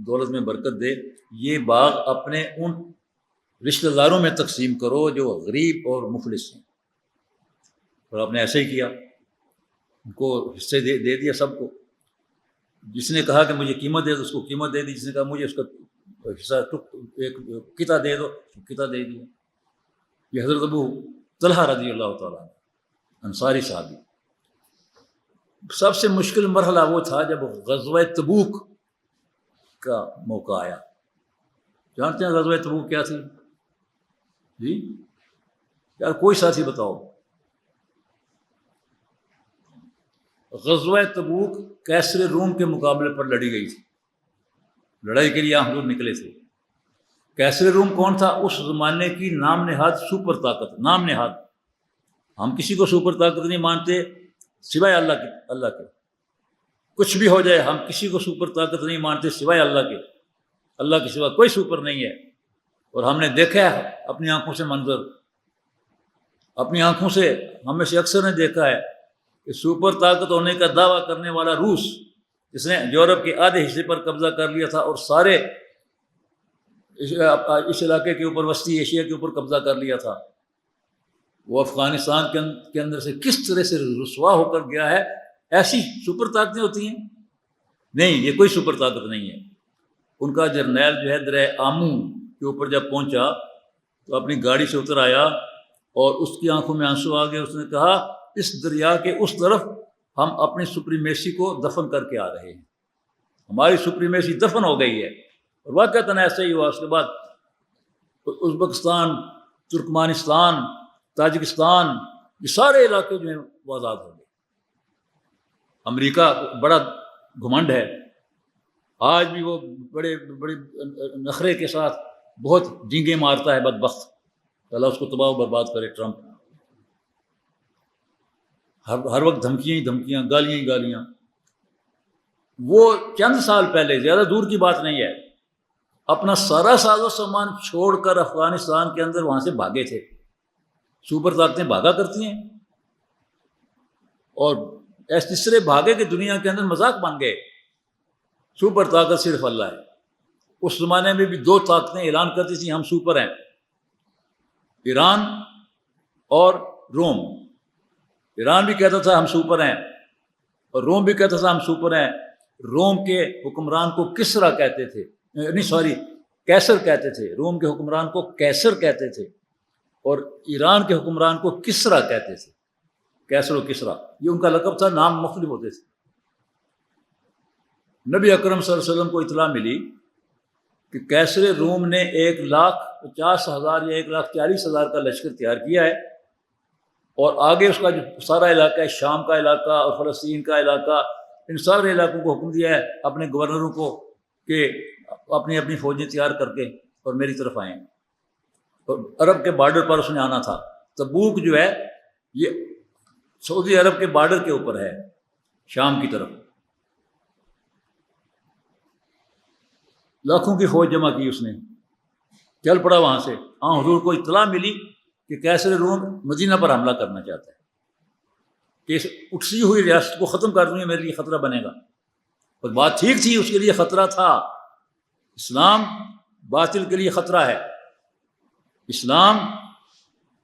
دولت میں برکت دے، یہ باغ اپنے ان رشتہ داروں میں تقسیم کرو جو غریب اور مفلس ہیں۔ اور آپ نے ایسے ہی کیا، ان کو حصے دے دیا سب کو۔ جس نے کہا کہ مجھے قیمت دے دو اس کو قیمت دے دی، جس نے کہا مجھے اس کا حصہ ایک قطعہ دے دو قطعہ دے دیا۔ یہ حضرت ابو طلحہ رضی اللہ تعالیٰ انصاری صحابی۔ سب سے مشکل مرحلہ وہ تھا جب غزوہ تبوک کا موقع آیا۔ جانتے ہیں غزوہ تبوک کیا تھی؟ جی یار کوئی ساتھی بتاؤ۔ غزوہ تبوک کیسر روم کے مقابلے پر لڑی گئی تھی، لڑائی کے لیے حضور نکلے تھے۔ کیسر روم کون تھا؟ اس زمانے کی نام نہاد سپر طاقت، نام نہاد۔ ہم کسی کو سپر طاقت نہیں مانتے سوائے اللہ کے، کچھ بھی ہو جائے ہم کسی کو سپر طاقت نہیں مانتے سوائے اللہ کے، اللہ کے سوا کوئی سپر نہیں ہے۔ اور ہم نے دیکھا ہے اپنی آنکھوں سے منظر، اپنی آنکھوں سے ہم میں سے اکثر نے دیکھا ہے کہ سپر طاقت ہونے کا دعویٰ کرنے والا روس، جس نے یورپ کے آدھے حصے پر قبضہ کر لیا تھا اور سارے اس علاقے کے اوپر، وسطی ایشیا کے اوپر قبضہ کر لیا تھا، وہ افغانستان کے اندر سے کس طرح سے رسوا ہو کر گیا ہے۔ ایسی سپر طاقتیں ہوتی ہیں؟ نہیں، یہ کوئی سپر طاقت نہیں ہے۔ ان کا جرنیل جو ہے دریا آمو کے اوپر جب پہنچا تو اپنی گاڑی سے اتر آیا اور اس کی آنکھوں میں آنسو آ گئے۔ اس نے کہا اس دریا کے اس طرف ہم اپنی سپریمیسی کو دفن کر کے آ رہے ہیں، ہماری سپریمیسی دفن ہو گئی ہے۔ اور واقعتاً ایسا ہی ہوا۔ اس کے بعد ازبکستان، ترکمانستان، تاجکستان، یہ سارے علاقے جو ہیں وہ آزاد ہو گئے۔ امریکہ بڑا گھمنڈ ہے، آج بھی وہ بڑے بڑے نخرے کے ساتھ بہت جنگیں مارتا ہے، بدبخت، اللہ اس کو تباہ و برباد کرے۔ ٹرمپ ہر وقت دھمکیاں ہی دھمکیاں، گالیاں ہی گالیاں۔ وہ چند سال پہلے، زیادہ دور کی بات نہیں ہے، اپنا سارا ساز و سامان چھوڑ کر افغانستان کے اندر وہاں سے بھاگے تھے۔ سپر طاقتیں بھاگا کرتی ہیں، اور ایسے تیسرے بھاگے کہ دنیا کے اندر مذاق بن گئے۔ سپر طاقت صرف اللہ ہے۔ اس زمانے میں بھی دو طاقتیں اعلان کرتی تھیں ہم سپر ہیں، ایران اور روم۔ ایران بھی کہتا تھا ہم سپر ہیں، اور روم بھی کہتا تھا ہم سپر ہیں۔ روم کے حکمران کو کسرا کہتے تھے، کیسر کہتے تھے۔ روم کے حکمران کو کیسر کہتے تھے، اور ایران کے حکمران کو کسرا کہتے تھے۔ کیسر و کسرا یہ ان کا لقب تھا، نام مختلف ہوتے تھے۔ نبی اکرم صلی اللہ علیہ وسلم کو اطلاع ملی کہ کیسر روم نے 1,50,000 یا 1,40,000 کا لشکر تیار کیا ہے، اور آگے اس کا جو سارا علاقہ ہے، شام کا علاقہ اور فلسطین کا علاقہ، ان سارے علاقوں کو حکم دیا ہے اپنے گورنروں کو کہ اپنی اپنی فوجیں تیار کر کے اور میری طرف آئیں۔ اور عرب کے بارڈر پر اس نے آنا تھا۔ تبوک جو ہے یہ سعودی عرب کے بارڈر کے اوپر ہے، شام کی طرف۔ لاکھوں کی فوج جمع کی اس نے، چل پڑا وہاں سے۔ حضور کو اطلاع ملی کہ کیسر روم مدینہ پر حملہ کرنا چاہتا ہے، کہ اس اٹھتی ہوئی ریاست کو ختم کر دوں، میرے لیے خطرہ بنے گا۔ اور بات ٹھیک تھی، اس کے لیے خطرہ تھا۔ اسلام باطل کے لیے خطرہ ہے، اسلام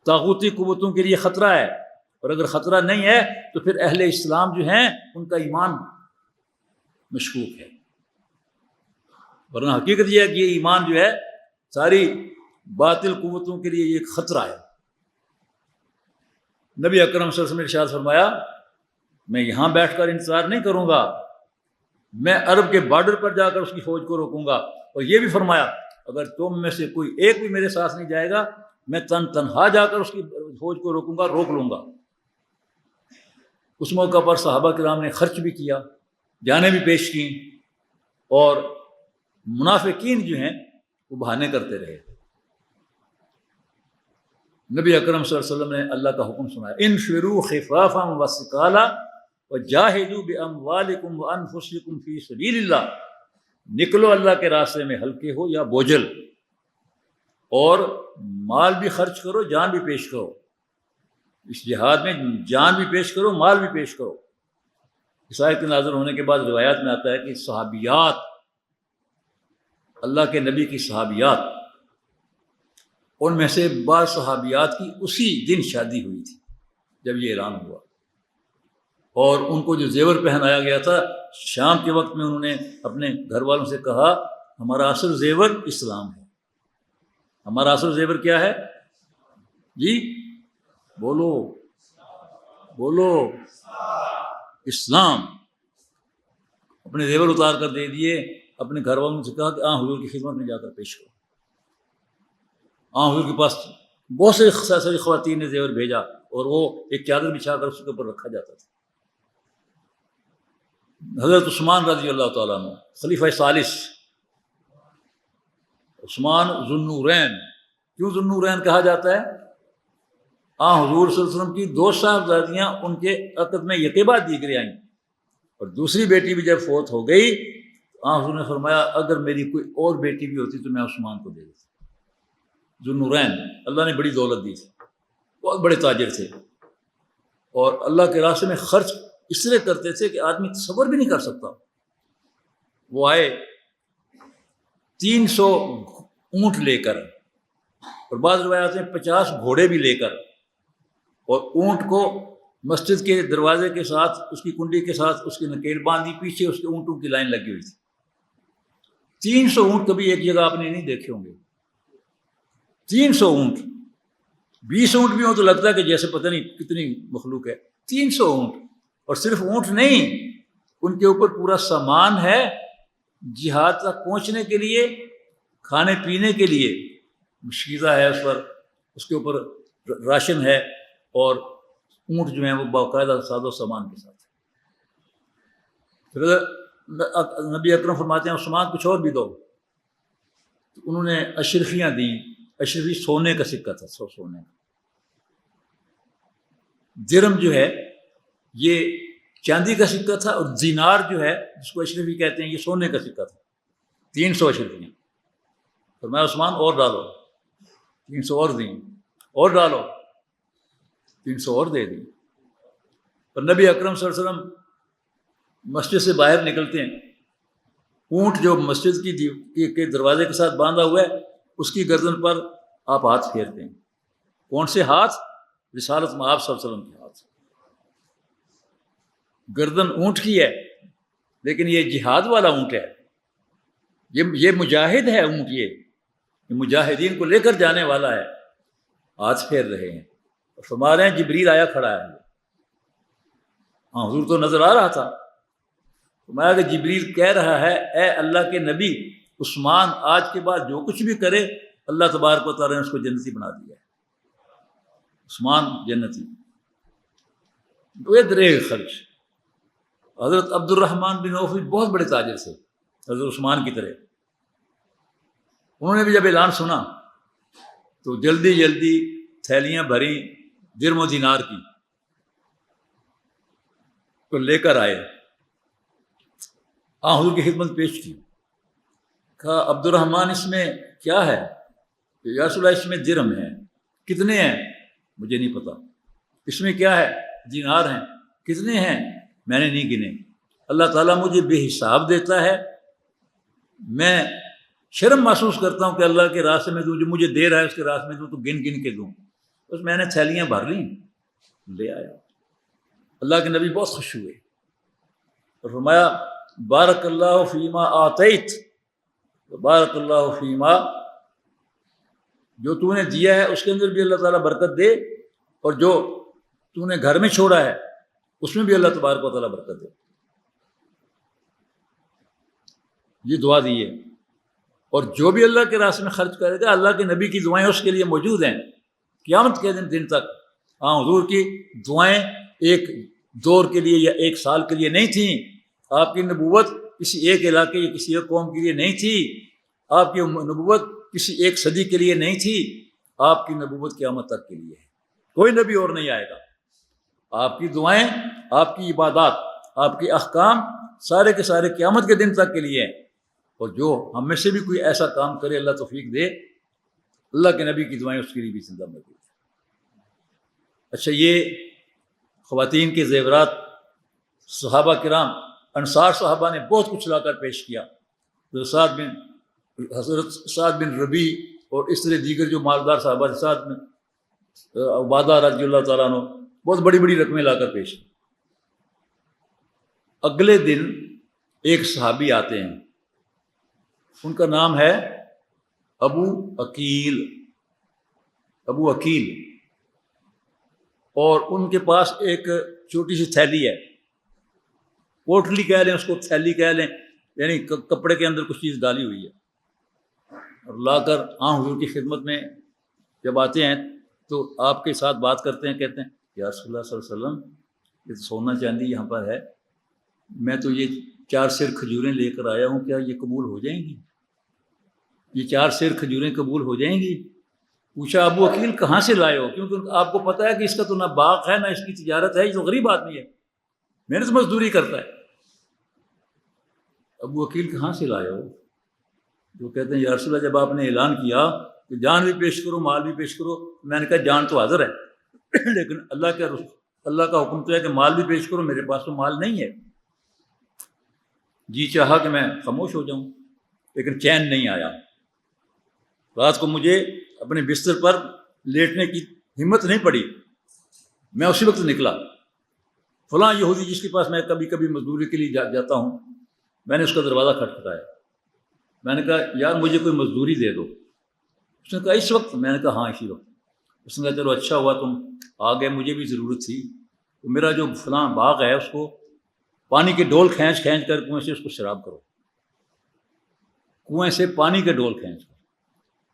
طاغوتی قوتوں کے لیے خطرہ ہے، اور اگر خطرہ نہیں ہے تو پھر اہل اسلام جو ہیں ان کا ایمان مشکوک ہے۔ ورنہ حقیقت یہ ہے کہ یہ ایمان جو ہے ساری باطل قوتوں کے لیے یہ خطرہ ہے۔ نبی اکرم صلی اللہ علیہ وسلم نے ارشاد فرمایا، میں یہاں بیٹھ کر انتظار نہیں کروں گا، میں عرب کے بارڈر پر جا کر اس کی فوج کو روکوں گا۔ اور یہ بھی فرمایا، اگر تم میں سے کوئی ایک بھی میرے ساتھ نہیں جائے گا، میں تنہا جا کر اس کی فوج کو روکوں گا، روک لوں گا۔ اس موقع پر صحابہ کرام نے خرچ بھی کیا، جانیں بھی پیش کیں، اور منافقین جو ہیں وہ بہانے کرتے رہے۔ نبی اکرم صلی اللہ علیہ وسلم نے اللہ کا حکم سنایا، انفروا خفافا وثقالا وجاہدوا باموالکم وانفسکم فی سبیل اللہ، نکلو اللہ کے راستے میں ہلکے ہو یا بوجھل، اور مال بھی خرچ کرو، جان بھی پیش کرو۔ اس جہاد میں جان بھی پیش کرو، مال بھی پیش کرو۔ اس آیت کے نازل ہونے کے بعد روایات میں آتا ہے کہ صحابیات، اللہ کے نبی کی صحابیات، ان میں سے بعض صحابیات کی اسی دن شادی ہوئی تھی جب یہ اعلان ہوا، اور ان کو جو زیور پہنایا گیا تھا، شام کے وقت میں انہوں نے اپنے گھر والوں سے کہا، ہمارا اصل زیور اسلام ہے۔ ہمارا اصل زیور کیا ہے؟ جی بولو بولو، اسلام۔ اپنے زیور اتار کر دے دیے، اپنے گھر والوں سے کہا کہ حضور کی خدمت میں جا کر پیش کرو۔ حضور کے پاس بہت ساری خواتین نے زیور بھیجا، اور وہ ایک چادر بچھا کر اس کے اوپر رکھا جاتا تھا۔ حضرت عثمان رضی اللہ تعالیٰ عنہ، خلیفہ ثالث، عثمان ذو النورین۔ کیوں ذو النورین کہا جاتا ہے؟ حضور صلی اللہ علیہ وسلم کی 2 صاحبزادیاں ان کے عقد میں یکے بعد دیگرے آئیں، اور دوسری بیٹی بھی جب فوت ہو گئی، حضور نے فرمایا اگر میری کوئی اور بیٹی بھی ہوتی تو میں عثمان کو دے دیتا۔ ذو النورین، اللہ نے بڑی دولت دی تھی، بہت بڑے تاجر تھے، اور اللہ کے راستے میں خرچ اس طرح کرتے تھے کہ آدمی تصور بھی نہیں کر سکتا۔ وہ آئے 300 اونٹ لے کر، اور بعض روایات میں 50 گھوڑے بھی لے کر، اور اونٹ کو مسجد کے دروازے کے ساتھ، اس کی کنڈی کے ساتھ اس کی نکیل باندھی، پیچھے اس کے اونٹوں کی لائن لگی ہوئی تھی۔ 300 اونٹ کبھی ایک جگہ آپ نے نہیں دیکھے ہوں گے۔ 300 اونٹ، 20 اونٹ بھی ہوں تو لگتا ہے کہ جیسے پتہ نہیں کتنی مخلوق ہے۔ 300 اونٹ، اور صرف اونٹ نہیں، ان کے اوپر پورا سامان ہے جہاد تک پہنچنے کے لیے، کھانے پینے کے لیے، مشکیزہ ہے اس پر، اس کے اوپر راشن ہے اور اونٹ جو ہیں وہ باقاعدہ ساز و سامان کے ساتھ. پھر نبی اکرم فرماتے ہیں عثمان کچھ اور بھی دو. تو انہوں نے اشرفیاں دیں. اشرفی سونے کا سکہ تھا، سونے کا. درم جو ہے یہ چاندی کا سکہ تھا، اور دینار جو ہے جس کو اشرفی کہتے ہیں یہ سونے کا سکہ تھا. 300 اشرفیاں. فرمایا عثمان اور ڈالو. 300 اور دیں، اور ڈالو. 300 اور دے دیں. اور نبی اکرم صلی اللہ علیہ وسلم مسجد سے باہر نکلتے ہیں. اونٹ جو مسجد کے دروازے کے ساتھ باندھا ہوا ہے اس کی گردن پر آپ ہاتھ پھیرتے ہیں. کون سے ہاتھ؟ رسالت میں آپ صلی اللہ علیہ وسلم کے ہاتھ. گردن اونٹ کی ہے لیکن یہ جہاد والا اونٹ ہے. یہ مجاہد ہے اونٹ. یہ مجاہدین کو لے کر جانے والا ہے. ہاتھ پھیر رہے ہیں اور فرما رہے ہیں جبریل آیا کھڑا ہے. ہاں حضور تو نظر آ رہا تھا. فرمایا کہ جبریل کہہ رہا ہے اے اللہ کے نبی، عثمان آج کے بعد جو کچھ بھی کرے اللہ تبارک و تعالیٰ نے اس کو جنتی بنا دیا ہے. عثمان جنتی. درے خرچ. حضرت عبد الرحمن بن عوف بہت بڑے تاجر تھے حضرت عثمان کی طرح. انہوں نے بھی جب اعلان سنا تو جلدی جلدی تھیلیاں بھریں درم و دینار کی تو لے کر آئے. حضور کی خدمت پیش کی. کہا عبد الرحمن اس میں کیا ہے؟ یا رسول اللہ اس میں درم ہے. کتنے ہیں؟ مجھے نہیں پتا. اس میں کیا ہے؟ دینار ہیں. کتنے ہیں؟ میں نے نہیں گنے. اللہ تعالیٰ مجھے بے حساب دیتا ہے. میں شرم محسوس کرتا ہوں کہ اللہ کے راستے میں دوں، جو مجھے دے رہا ہے اس کے راستے میں دوں تو گن گن کے دوں. بس میں نے تھیلیاں بھر لیں، لے آیا. اللہ کے نبی بہت خوش ہوئے اور فرمایا بارک اللہ فیما آتیت، بارک اللہ فیما، جو تو نے دیا ہے اس کے اندر بھی اللہ تعالیٰ برکت دے، اور جو تو نے گھر میں چھوڑا ہے اس میں بھی اللہ تبارک و تعالیٰ برکت دے. یہ دعا دی ہے. اور جو بھی اللہ کے راستے میں خرچ کرے گا اللہ کے نبی کی دعائیں اس کے لیے موجود ہیں قیامت کے دن تک. حضور کی دعائیں ایک دور کے لیے یا ایک سال کے لیے نہیں تھیں. آپ کی نبوت کسی ایک علاقے یا کسی ایک قوم کے لیے نہیں تھی. آپ کی نبوت کسی ایک صدی کے لیے نہیں تھی. آپ کی نبوت قیامت تک کے لیے ہے. کوئی نبی اور نہیں آئے گا. آپ کی دعائیں، آپ کی عبادات، آپ کے احکام سارے کے سارے قیامت کے دن تک کے لیے ہیں. اور جو ہم میں سے بھی کوئی ایسا کام کرے اللہ توفیق دے، اللہ کے نبی کی دعائیں اس کے لیے بھی زندہ موجود ہیں. اچھا، یہ خواتین کے زیورات صحابہ کرام انصار صحابہ نے بہت کچھ لا کر پیش کیا. حضرت سعد بن ربی اور اس طرح دیگر جو مالدار صحابہ کے ساتھ میں عبادہ رضی اللہ تعالیٰ عنہ بہت بڑی بڑی رقمیں لا کر پیش کی. اگلے دن ایک صحابی آتے ہیں، ان کا نام ہے ابو عقیل. ابو عقیل. اور ان کے پاس ایک چھوٹی سی تھیلی ہے، پوٹلی کہہ لیں اس کو، تھیلی کہہ لیں، یعنی کپڑے کے اندر کچھ چیز ڈالی ہوئی ہے. اور لا کر حضور کی خدمت میں جب آتے ہیں تو آپ کے ساتھ بات کرتے ہیں. کہتے ہیں یا رسول اللہ صلی اللہ علیہ وسلم، یہ سونا چاندی یہاں پر ہے، میں تو یہ 4 سیر کھجوریں لے کر آیا ہوں، کیا یہ قبول ہو جائیں گی؟ یہ 4 سیر کھجوریں قبول ہو جائیں گی؟ پوچھا ابو عقیل کہاں سے لائے ہو؟ کیونکہ آپ کو پتہ ہے کہ اس کا تو نہ باغ ہے نہ اس کی تجارت ہے، یہ تو غریب آدمی ہے، محنت مزدوری کرتا ہے. ابو عقیل کہاں سے لائے ہو؟ جو کہتے ہیں یا رسول اللہ جب آپ نے اعلان کیا کہ جان بھی پیش کرو مال بھی پیش کرو، میں نے کہا جان تو حاضر ہے لیکن اللہ کا حکم تو ہے کہ مال بھی پیش کرو، میرے پاس تو مال نہیں ہے. جی چاہا کہ میں خاموش ہو جاؤں لیکن چین نہیں آیا. رات کو مجھے اپنے بستر پر لیٹنے کی ہمت نہیں پڑی. میں اسی وقت نکلا. فلاں یہودی جس کے پاس میں کبھی کبھی مزدوری کے لیے جاتا ہوں، میں نے اس کا دروازہ کھٹکھٹایا. میں نے کہا یار مجھے کوئی مزدوری دے دو. اس نے کہا اس وقت؟ میں نے کہا ہاں اسی وقت. اس نے کہا چلو اچھا ہوا تم آ گئے، مجھے بھی ضرورت تھی. تو میرا جو فلاں باغ ہے اس کو پانی کے ڈول کھینچ کر کنویں سے اس کو شراب کرو. کنویں سے پانی کے ڈول کھینچ کر.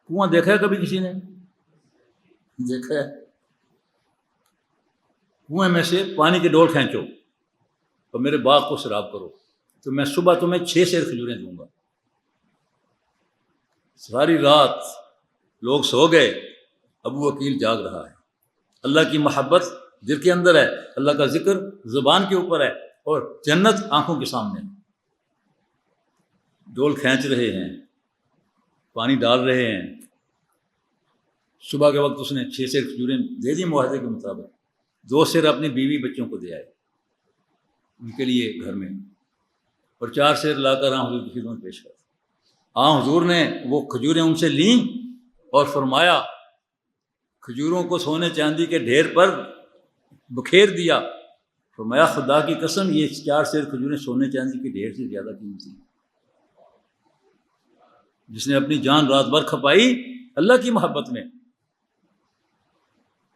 کنواں دیکھا ہے کبھی کسی نے؟ دیکھا ہے؟ کنویں میں سے پانی کے ڈول کھینچو اور میرے باغ کو سیراب کرو تو میں صبح تمہیں 6 سیر کھجوریں دوں گا۔ ساری رات لوگ سو گئے، ابو وکیل جاگ رہا ہے۔ اللہ کی محبت دل کے اندر ہے، اللہ کا ذکر زبان کے اوپر ہے، اور جنت آنکھوں کے سامنے ہے۔ ڈول کھینچ رہے ہیں، پانی ڈال رہے ہیں۔ صبح کے وقت اس نے 6 سیر کھجوریں دے دی معاہدے کے مطابق، 2 سیر اپنی بیوی بچوں کو دے آئے ان کے لیے گھر میں، اور 4 سیر لا کر حضور کی خدمت پیش کر۔ حضور نے وہ کھجوریں ان سے لیں اور فرمایا، کھجوروں کو سونے چاندی کے ڈھیر پر بکھیر دیا۔ فرمایا خدا کی قسم یہ 4 سیر کھجوریں سونے چاندی کے ڈھیر سے زیادہ قیمتی ہیں۔ جس نے اپنی جان رات بھر کھپائی اللہ کی محبت میں۔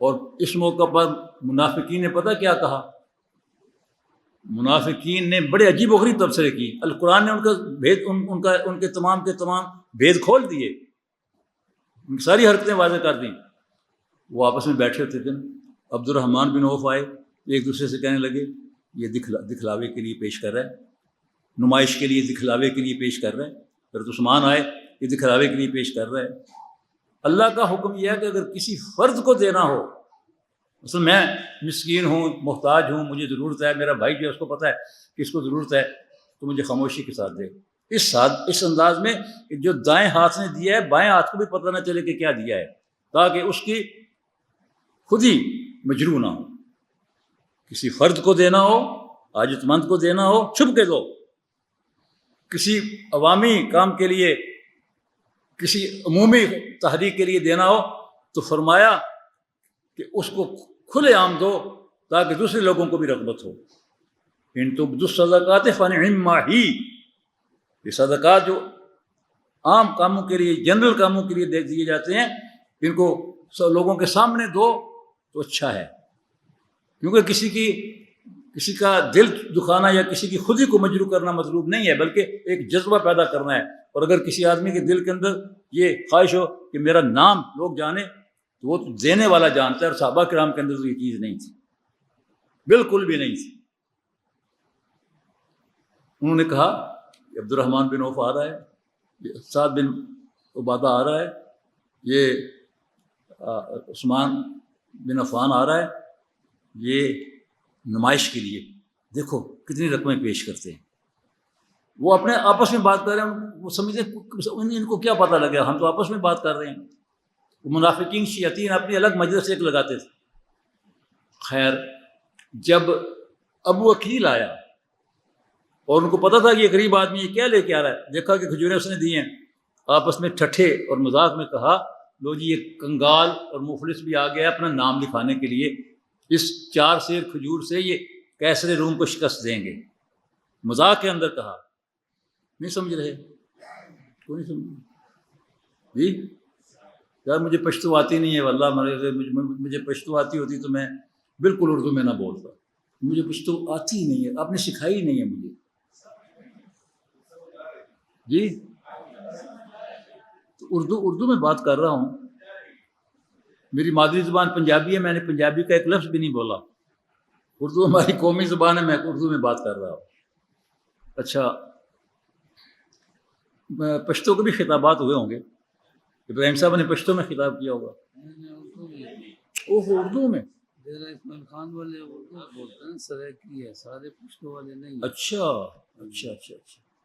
اور اس موقع پر منافقین نے پتہ کیا کہا؟ منافقین نے بڑے عجیب و غریب تبصرے کی۔ القرآن نے ان کا بھید ان کے تمام بھید کھول دیے، ان کی ساری حرکتیں واضح کر دیں۔ وہ آپس میں بیٹھے ہوتے تھے، عبد الرحمن بن عوف آئے، ایک دوسرے سے کہنے لگے یہ دکھلاوے کے لیے پیش کر رہا ہے، نمائش کے لیے دکھلاوے کے لیے پیش کر رہا ہے۔ حضرت عثمان آئے، یہ دکھلاوے کے لیے پیش کر رہا ہے۔ اللہ کا حکم یہ ہے کہ اگر کسی فرد کو دینا ہو، مثلا میں مسکین ہوں، محتاج ہوں، مجھے ضرورت ہے، میرا بھائی جو ہے اس کو پتہ ہے کہ اس کو ضرورت ہے، تو مجھے خاموشی کے ساتھ دے۔ اس انداز میں جو دائیں ہاتھ نے دیا ہے بائیں ہاتھ کو بھی پتہ نہ چلے کہ کیا دیا ہے، تاکہ اس کی خود ہی مجروح نہ ہو۔ کسی فرد کو دینا ہو، حاجت مند کو دینا ہو، چھپ کے دو۔ کسی عوامی کام کے لیے، کسی عمومی تحریک کے لیے دینا ہو تو فرمایا کہ اس کو کھلے عام دو تاکہ دوسرے لوگوں کو بھی رغبت ہو۔ ان تبدوا الصدقات فنعما ہی، یہ صدقات جو عام کاموں کے لیے، جنرل کاموں کے لیے دیے جاتے ہیں، ان کو لوگوں کے سامنے دو تو اچھا ہے، کیونکہ کسی کا دل دکھانا یا کسی کی خودی کو مجروح کرنا مطلوب نہیں ہے، بلکہ ایک جذبہ پیدا کرنا ہے۔ اور اگر کسی آدمی کے دل کے اندر یہ خواہش ہو کہ میرا نام لوگ جانیں، تو وہ دینے والا جانتا ہے، اور صحابہ کرام کے اندر تو یہ چیز نہیں تھی، بالکل بھی نہیں تھی۔ انہوں نے کہا کہ عبد الرحمن بن عوف آ رہا ہے، یہ سعد بن عبادہ آ رہا ہے، یہ عثمان بن عفان آ رہا ہے، یہ نمائش کے لیے دیکھو کتنی رقمیں پیش کرتے ہیں۔ وہ اپنے آپس میں بات کر رہے ہیں، وہ سمجھتے ہیں ان کو کیا پتہ لگا، ہم تو آپس میں بات کر رہے ہیں۔ منافقین شیاطین اپنی الگ مجلس ایک لگاتے تھے۔ خیر، جب ابو وکیل آیا اور ان کو پتہ تھا کہ یہ غریب آدمی یہ کیا لے کے آ رہا ہے، دیکھا کہ کھجوریں اس نے دی ہیں، آپس میں ٹھٹھے اور مذاق میں کہا، لو جی یہ کنگال اور مفلس بھی آ گیا اپنا نام لکھانے کے لیے، اس 4 سیر کھجور سے یہ کیسر روم کو شکست دیں گے۔ مذاق کے اندر کہا۔ نہیں سمجھ رہے؟ کیوں نہیں سمجھ جی؟ یار مجھے پشتو آتی نہیں ہے، واللہ مجھے پشتو آتی ہوتی تو میں بالکل اردو میں نہ بولتا، مجھے پشتو آتی ہی نہیں ہے، آپ نے سکھائی نہیں ہے مجھے جی۔ تو اردو میں بات کر رہا ہوں، میری مادری زبان پنجابی ہے، میں نے پنجابی کا ایک لفظ بھی نہیں بولا، اردو ہماری قومی زبان ہے، میں اردو میں بات کر رہا ہوں۔ اچھا، پشتو کے بھی خطابات ہوئے ہوں گے، ابراہیم صاحب نے پشتو میں خطاب کیا ہوگا۔ اردو میں اسماعیل خان والے اردو بولتے ہیں، سرائکی ہے، سارے پشتو والے نہیں۔ اچھا،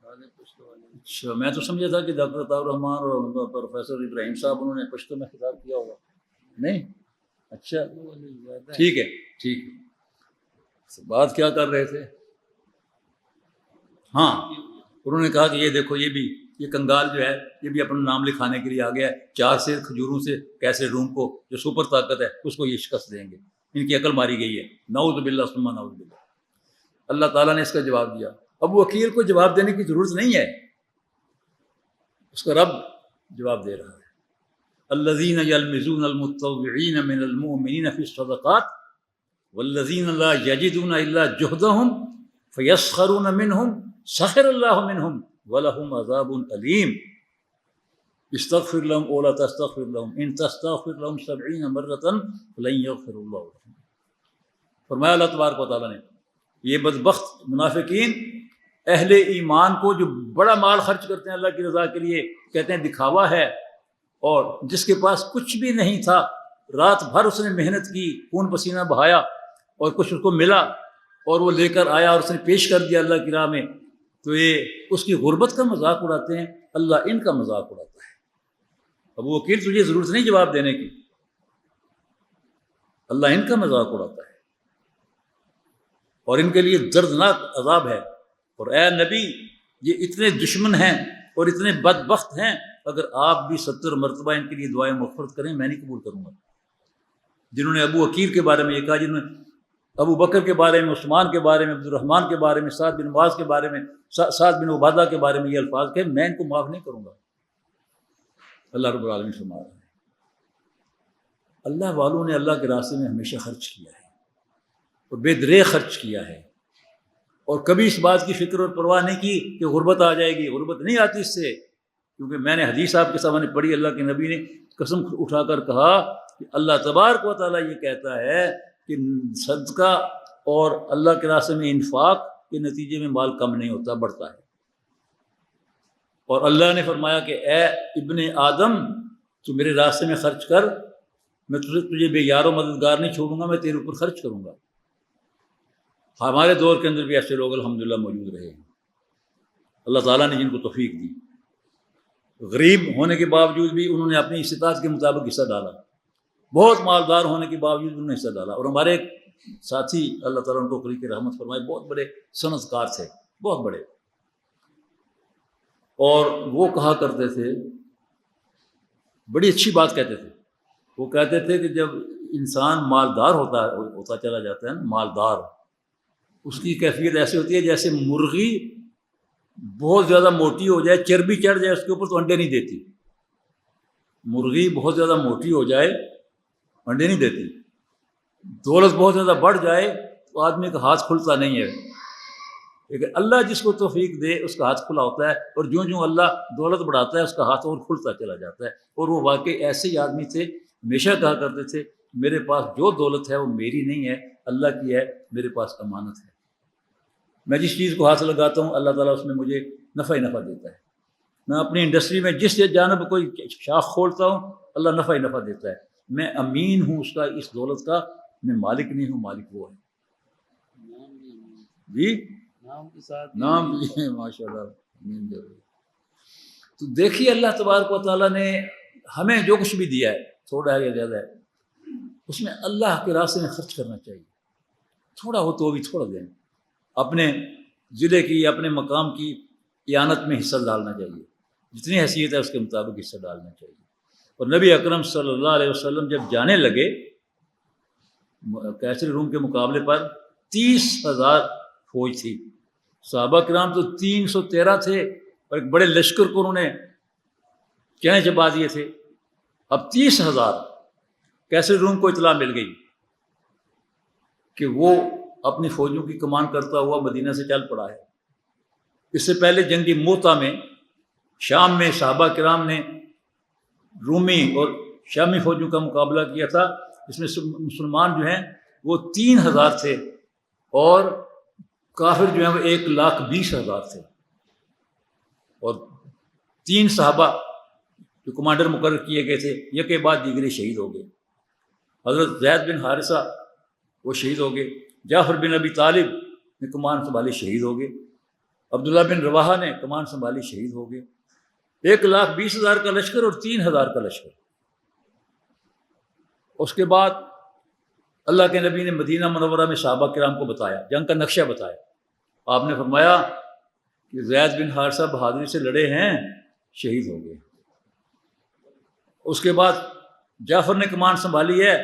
سارے پشتو والے۔ اچھا، میں تو سمجھا تھا کہ ڈاکٹر عطاء الرحمان اور پروفیسر ابراہیم صاحب انہوں نے پشتو میں خطاب کیا ہوگا۔ نہیں؟ اچھا ٹھیک ہے، ٹھیک ہے۔ بات کیا کر رہے تھے؟ ہاں، انہوں نے کہا کہ یہ دیکھو یہ کنگال جو ہے یہ بھی اپنا نام لکھانے کے لیے آ گیا ہے، 4 سیر کھجوروں سے کیسے روم کو جو سپر طاقت ہے اس کو یہ شکست دیں گے، ان کی عقل ماری گئی ہے۔ نعوذ باللہ ثم نعوذ باللہ۔ اللہ تعالیٰ نے اس کا جواب دیا۔ اب وکیل کو جواب دینے کی ضرورت نہیں ہے، اس کا رب جواب دے رہا ہے۔ الذین یلمزون المتطوعین من المؤمنین فی الصدقات والذین لا یجدون الا جہدہم فیسخرون منہم سخر اللہ منہم وَلَهُمْ عَذَابٌ أَلِيمٌ اسْتَغْفِرْ لَهُمْ أَوْ لَا تَسْتَغْفِرْ لَهُمْ إِن تَسْتَغْفِرْ لَهُمْ 70 مرة فَلَن يَغْفِرَ اللَّهُ لَهُمْ۔ فرمایا اللہ تبارک و تعالیٰ نے یہ بدبخت منافقین اہل ایمان کو جو بڑا مال خرچ کرتے ہیں اللہ کی رضا کے لیے، کہتے ہیں دکھاوا ہے، اور جس کے پاس کچھ بھی نہیں تھا، رات بھر اس نے محنت کی، خون پسینہ بہایا اور کچھ اس کو ملا اور وہ لے کر آیا اور اس نے پیش کر دیا اللہ کی راہ میں، تو یہ اس کی غربت کا مذاق اڑاتے ہیں، اللہ ان کا مذاق اڑاتا ہے۔ ابو وکیل تجھے ضرورت نہیں جواب دینے کی، اللہ ان کا مذاق اڑاتا ہے اور ان کے لیے دردناک عذاب ہے۔ اور اے نبی یہ اتنے دشمن ہیں اور اتنے بدبخت ہیں، اگر آپ بھی 70 مرتبہ ان کے لیے دعائیں مغفرت کریں میں نہیں قبول کروں گا۔ جنہوں نے ابو وکیل کے بارے میں یہ کہا، جنہوں نے ابو بکر کے بارے میں، عثمان کے بارے میں، عبد الرحمن کے بارے میں، سعد بن معاذ کے بارے میں، سعد بن عبادہ کے بارے میں یہ الفاظ کہے، میں ان کو معاف نہیں کروں گا۔ اللہ رب العالمین فرما رہا ہے اللہ والوں نے اللہ کے راستے میں ہمیشہ خرچ کیا ہے اور بے دریغ خرچ کیا ہے، اور کبھی اس بات کی فکر اور پرواہ نہیں کی کہ غربت آ جائے گی۔ غربت نہیں آتی اس سے، کیونکہ میں نے حدیث آپ کے سامنے پڑھی، اللہ کے نبی نے قسم اٹھا کر کہا کہ اللہ تبارک و تعالیٰ یہ کہتا ہے کہ صدقہ اور اللہ کے راستے میں انفاق کے نتیجے میں مال کم نہیں ہوتا، بڑھتا ہے۔ اور اللہ نے فرمایا کہ اے ابن آدم تو میرے راستے میں خرچ کر، میں تجھے بے یار و مددگار نہیں چھوڑوں گا، میں تیرے اوپر خرچ کروں گا۔ ہمارے دور کے اندر بھی ایسے لوگ الحمدللہ موجود رہے ہیں، اللہ تعالیٰ نے جن کو توفیق دی، غریب ہونے کے باوجود بھی انہوں نے اپنی استطاعت کے مطابق حصہ ڈالا، بہت مالدار ہونے کے باوجود انہوں نے حصہ ڈالا۔ اور ہمارے ایک ساتھی اللہ تعالیٰ ان کو قریب رحمت فرمائے، بہت بڑے صنعت کار تھے، بہت بڑے، اور وہ کہا کرتے تھے، بڑی اچھی بات کہتے تھے، وہ کہتے تھے کہ جب انسان مالدار ہوتا چلا جاتا ہے نا، مالدار، اس کی کیفیت ایسی ہوتی ہے جیسے مرغی بہت زیادہ موٹی ہو جائے، چربی چڑھ جائے اس کے اوپر تو انڈے نہیں دیتی۔ مرغی بہت زیادہ موٹی ہو جائے انڈے نہیں دیتی، دولت بہت زیادہ بڑھ جائے تو آدمی کا ہاتھ کھلتا نہیں ہے، لیکن اللہ جس کو توفیق دے اس کا ہاتھ کھلا ہوتا ہے، اور جوں جوں اللہ دولت بڑھاتا ہے اس کا ہاتھ اور کھلتا چلا جاتا ہے۔ اور وہ واقعی ایسے ہی آدمی تھے، ہمیشہ کہا کرتے تھے میرے پاس جو دولت ہے وہ میری نہیں ہے، اللہ کی ہے، میرے پاس امانت ہے، میں جس چیز کو ہاتھ لگاتا ہوں اللہ تعالیٰ اس میں مجھے نفع ہی نفع دیتا ہے، میں اپنی انڈسٹری میں جس جانب کوئی شاخ کھولتا ہوں اللہ نفع ہی نفع دیتا ہے، میں امین ہوں اس کا، اس دولت کا، میں مالک نہیں ہوں، مالک وہ ہے۔ جی نام کے ساتھ نام بھی ماشاء اللہ۔ تو دیکھیے اللہ تبارک و تعالیٰ نے ہمیں جو کچھ بھی دیا ہے، تھوڑا ہے یا زیادہ ہے، اس میں اللہ کے راستے میں خرچ کرنا چاہیے، تھوڑا ہو تو بھی تھوڑا دیں، اپنے ضلع کی، اپنے مقام کی اعانت میں حصہ ڈالنا چاہیے، جتنی حیثیت ہے اس کے مطابق حصہ ڈالنا چاہیے۔ اور نبی اکرم صلی اللہ علیہ وسلم جب جانے لگے کیسر روم کے مقابلے پر 30,000 فوج تھی، صحابہ کرام تو 313 تھے، اور ایک بڑے لشکر کو انہوں نے چنے چبا دیے تھے۔ اب 30,000 کیسر روم کو اطلاع مل گئی کہ وہ اپنی فوجوں کی کمان کرتا ہوا مدینہ سے چل پڑا ہے۔ اس سے پہلے جنگی موتا میں شام میں صحابہ کرام نے رومی اور شامی فوجوں کا مقابلہ کیا تھا، اس میں مسلمان جو ہیں وہ 3,000 تھے اور کافر جو ہیں وہ 1,20,000 تھے، اور 3 صحابہ جو کمانڈر مقرر کیے گئے تھے یک کے بعد دیگرے شہید ہو گئے۔ حضرت زید بن حارثہ وہ شہید ہو گئے، جعفر بن ابی طالب نے کمان سنبھالی شہید ہو گئے، عبداللہ بن رواحہ نے کمان سنبھالی شہید ہو گئے۔ 1,20,000 کا لشکر اور 3,000 کا لشکر۔ اس کے بعد اللہ کے نبی نے مدینہ منورہ میں صحابہ کرام کو بتایا، جنگ کا نقشہ بتایا۔ آپ نے فرمایا کہ زید بن حارثہ بہادری سے لڑے ہیں، شہید ہو گئے۔ اس کے بعد جعفر نے کمان سنبھالی ہے،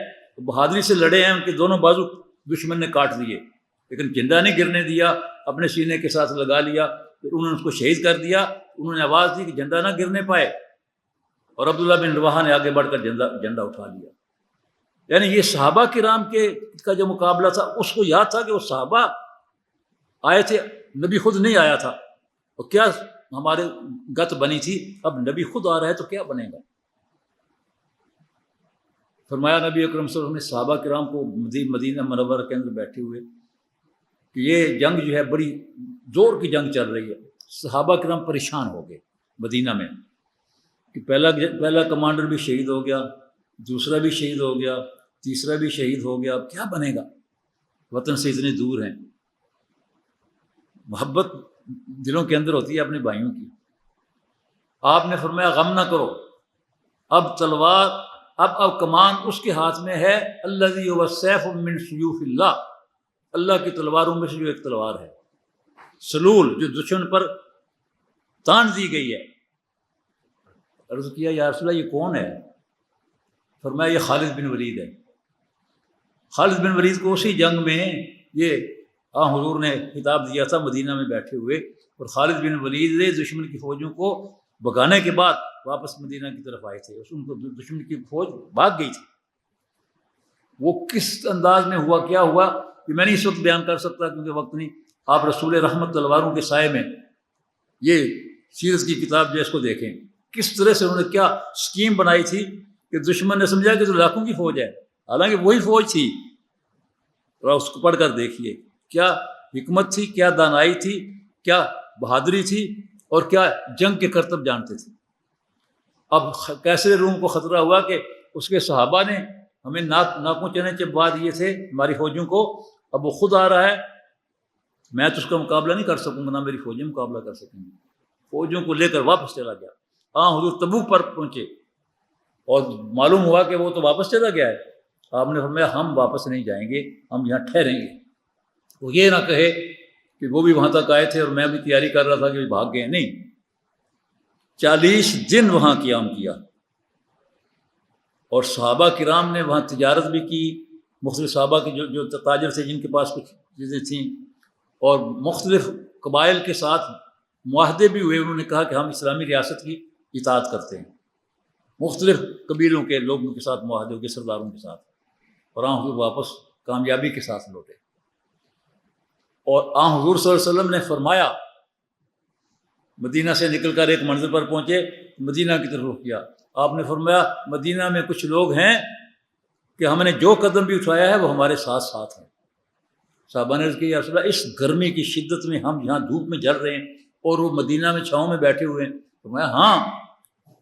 بہادری سے لڑے ہیں، ان کے دونوں بازو دشمن نے کاٹ دیے، لیکن زندہ نہیں گرنے دیا، اپنے سینے کے ساتھ لگا لیا، پھر انہوں نے اس کو شہید کر دیا۔ انہوں نے آواز دی کہ جھنڈا نہ گرنے پائے، اور عبداللہ بن رواحہ نے آگے بڑھ کر جھنڈا اٹھا لیا۔ یعنی یہ صحابہ کرام کا جو مقابلہ تھا اس کو یاد تھا کہ وہ صحابہ آئے تھے، نبی خود نہیں آیا تھا، اور کیا ہمارے گت بنی تھی، اب نبی خود آ رہا ہے تو کیا بنے گا۔ فرمایا نبی اکرم صلی اللہ علیہ وسلم نے صحابہ کرام کو مدینہ منورہ کے اندر بیٹھے ہوئے کہ یہ جنگ جو ہے بڑی زور کی جنگ چل رہی ہے. صحابہ کرام پریشان ہو گئے مدینہ میں کہ پہلا کمانڈر بھی شہید ہو گیا، دوسرا بھی شہید ہو گیا، تیسرا بھی شہید ہو گیا، اب کیا بنے گا؟ وطن سے اتنے دور ہیں. محبت دلوں کے اندر ہوتی ہے اپنے بھائیوں کی. آپ نے فرمایا غم نہ کرو، اب تلوار اب کمان اس کے ہاتھ میں ہے، الذی هو السیف من سیوف اللہ، اللہ کی تلواروں میں سے جو ایک تلوار ہے، سلول، جو دشمن پر تان دی گئی ہے. عرض کیا یا رسول اللہ یہ کون ہے؟ فرمایا یہ خالد بن ولید ہے. خالد بن ولید کو اسی جنگ میں یہ حضور نے خطاب دیا تھا مدینہ میں بیٹھے ہوئے، اور خالد بن ولید نے دشمن کی فوجوں کو بھگانے کے بعد واپس مدینہ کی طرف آئے تھے. ان کو دشمن کی فوج بھاگ گئی تھی. وہ کس انداز میں ہوا، کیا ہوا، کہ میں نہیں اس وقت بیان کر سکتا کیونکہ وقت نہیں. آپ رسول رحمت تلواروں کے سائے میں یہ سیرت کی کتاب جو ہے اس کو دیکھیں، کس طرح سے انہوں نے کیا اسکیم بنائی تھی کہ دشمن نے سمجھا کہ تو لاکھوں کی فوج ہے، حالانکہ وہی فوج تھی. اور اس کو پڑھ کر دیکھیے کیا حکمت تھی، کیا دانائی تھی، کیا بہادری تھی، اور کیا جنگ کے کرتب جانتے تھے. اب کیسر روم کو خطرہ ہوا کہ اس کے صحابہ نے ہمیں ناکوں چنے کے بعد یہ تھے ہماری فوجوں کو، اب وہ خود آ رہا ہے، میں تو اس کا مقابلہ نہیں کر سکوں گا، نہ میری فوجیں مقابلہ کر سکیں گی. فوجوں کو لے کر واپس چلا گیا. حضور تبوک پر پہنچے اور معلوم ہوا کہ وہ تو واپس چلا گیا ہے. آپ نے فرمایا ہم واپس نہیں جائیں گے، ہم یہاں ٹھہریں گے. وہ یہ نہ کہے کہ وہ بھی وہاں تک آئے تھے اور میں بھی تیاری کر رہا تھا کہ بھاگ گئے. نہیں، 40 دن وہاں قیام کیا، اور صحابہ کرام نے وہاں تجارت بھی کی. مختلف صحابہ کے جو تاجر تھے جن کے پاس کچھ چیزیں تھیں، اور مختلف قبائل کے ساتھ معاہدے بھی ہوئے. انہوں نے کہا کہ ہم اسلامی ریاست کی اطاعت کرتے ہیں. مختلف قبیلوں کے لوگوں کے ساتھ معاہدے کے سرداروں کے ساتھ، اور حضور واپس کامیابی کے ساتھ لوٹے. اور حضور صلی اللہ علیہ وسلم نے فرمایا، مدینہ سے نکل کر ایک منزل پر پہنچے، مدینہ کی طرف رخ کیا. آپ نے فرمایا مدینہ میں کچھ لوگ ہیں کہ ہم نے جو قدم بھی اٹھایا ہے وہ ہمارے ساتھ ساتھ ہیں. صحابہ نے عرض کیا یا رسول اللہ، اس گرمی کی شدت میں ہم یہاں دھوپ میں جل رہے ہیں اور وہ مدینہ میں چھاؤں میں بیٹھے ہوئے ہیں. فرمایا ہاں،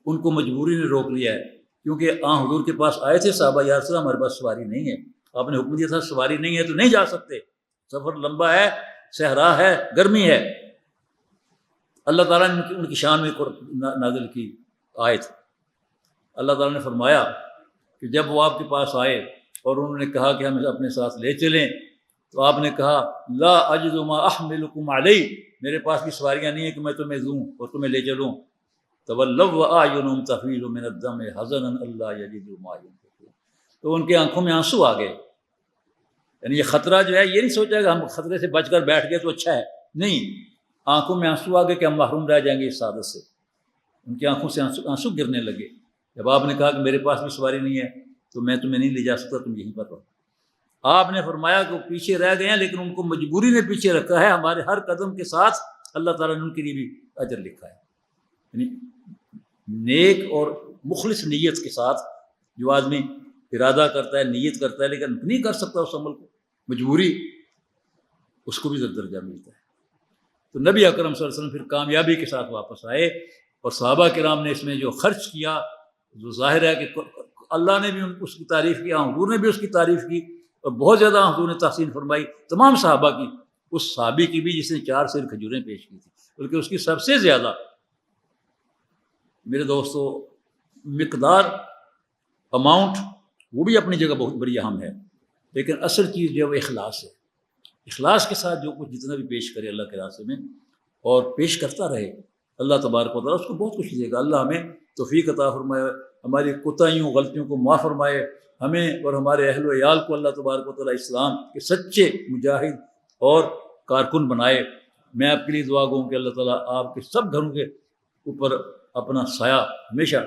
ان کو مجبوری نے روک لیا ہے، کیونکہ حضور کے پاس آئے تھے صحابہ، یا رسول اللہ ہمارے پاس سواری نہیں ہے. آپ نے حکم دیا تھا سواری نہیں ہے تو نہیں جا سکتے، سفر لمبا ہے، صحرا ہے، گرمی ہے. اللہ تعالیٰ نے ان کی شان میں نازل کی آیت. اللہ تعالیٰ نے فرمایا کہ جب وہ آپ کے پاس آئے اور انہوں نے کہا کہ ہمیں اپنے ساتھ لے چلیں، تو آپ نے کہا لا اجد ما احملکم علیہ، میرے پاس بھی سواریاں نہیں ہیں کہ میں تمہیں دوں اور تمہیں لے چلوں. تولوا واعینہم تفیض من الدم حزنا الا یجدوا ما ينفقون، تو ان کے آنکھوں میں آنسو آ گئے. یعنی یہ خطرہ جو ہے، یہ نہیں سوچا کہ ہم خطرے سے بچ کر بیٹھ گئے تو اچھا ہے، نہیں، آنکھوں میں آنسو آ گئے کہ ہم محروم رہ جائیں گے اس سعادت سے. ان کی آنکھوں سے آنسو گرنے لگے. جب آپ نے کہا کہ میرے پاس بھی سواری نہیں ہے تو میں تمہیں نہیں لے جا سکتا، تم یہیں پر رہو. آپ نے فرمایا کہ وہ پیچھے رہ گئے ہیں، لیکن ان کو مجبوری نے پیچھے رکھا ہے. ہمارے ہر قدم کے ساتھ اللہ تعالیٰ نے ان کے لیے بھی اجر لکھا ہے. یعنی نیک اور مخلص نیت کے ساتھ جو آدمی ارادہ کرتا ہے، نیت کرتا ہے، لیکن نہیں کر سکتا اس عمل کو، مجبوری، اس کو بھی درجہ ملتا ہے. تو نبی اکرم صلی اللہ علیہ وسلم پھر کامیابی کے ساتھ واپس آئے، اور صحابہ کرام نے اس میں جو خرچ کیا، جو ظاہر ہے کہ اللہ نے بھی اس کی تعریف کی، حضور نے بھی اس کی تعریف کی، اور بہت زیادہ حضور نے تحسین فرمائی تمام صحابہ کی. اس صحابی کی بھی جس نے 4 سیر کھجوریں پیش کی تھی، بلکہ اس کی سب سے زیادہ، میرے دوستو، مقدار، اماؤنٹ وہ بھی اپنی جگہ بہت بڑی اہم ہے، لیکن اصل چیز جو ہے وہ اخلاص ہے. اخلاص کے ساتھ جو کچھ جتنا بھی پیش کرے اللہ کے راستے میں اور پیش کرتا رہے، اللہ تبارک و تعالیٰ اس کو بہت کچھ دے گا. اللہ ہمیں توفیق عطا فرمائے، ہماری کوتاہیوں غلطیوں کو معاف فرمائے. ہمیں اور ہمارے اہل و عیال کو اللہ تبارک و تعالیٰ اسلام کے سچے مجاہد اور کارکن بنائے. میں آپ کے لیے دعا گوں کہ اللہ تعالیٰ آپ کے سب گھروں کے اوپر اپنا سایہ ہمیشہ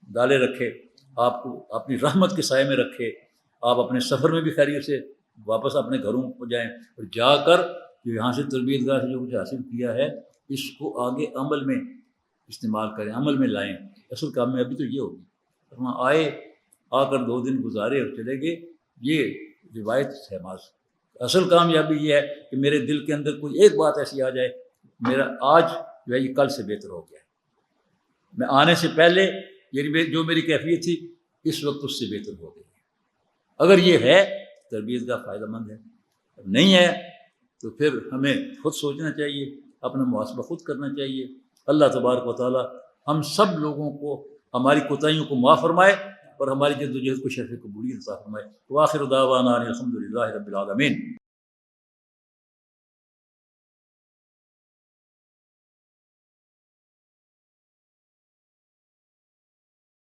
ڈالے رکھے، آپ کو اپنی رحمت کے سائے میں رکھے. آپ اپنے سفر میں بھی خیریت سے واپس اپنے گھروں کو جائیں، اور جا کر جو یہاں سے تربیت گاہ سے جو کچھ حاصل کیا ہے اس کو آگے عمل میں استعمال کریں، عمل میں لائیں. اصل کامیابی تو یہ ہوگی. وہاں آئے آ کر 2 دن گزارے اور چلے گئے، یہ روایت ہے محض۔ اصل کامیابی یہ ہے کہ میرے دل کے اندر کوئی ایک بات ایسی آ جائے، میرا آج جو ہے یہ کل سے بہتر ہو گیا ہے، میں آنے سے پہلے جو میری کیفیت تھی اس وقت اس سے بہتر ہو گئی ہے۔ اگر یہ ہے تربیت کا فائدہ مند ہے، نہیں ہے تو پھر ہمیں خود سوچنا چاہیے، اپنا محاسبہ خود کرنا چاہیے۔ اللہ تبارک و تعالی ہم سب لوگوں کو ہماری کوتاہیوں کو معاف فرمائے اور ہماری جدوجہد کو شرف قبولیت عطا فرمائے۔ وآخر دعوانا ان الحمد للہ رب العالمین۔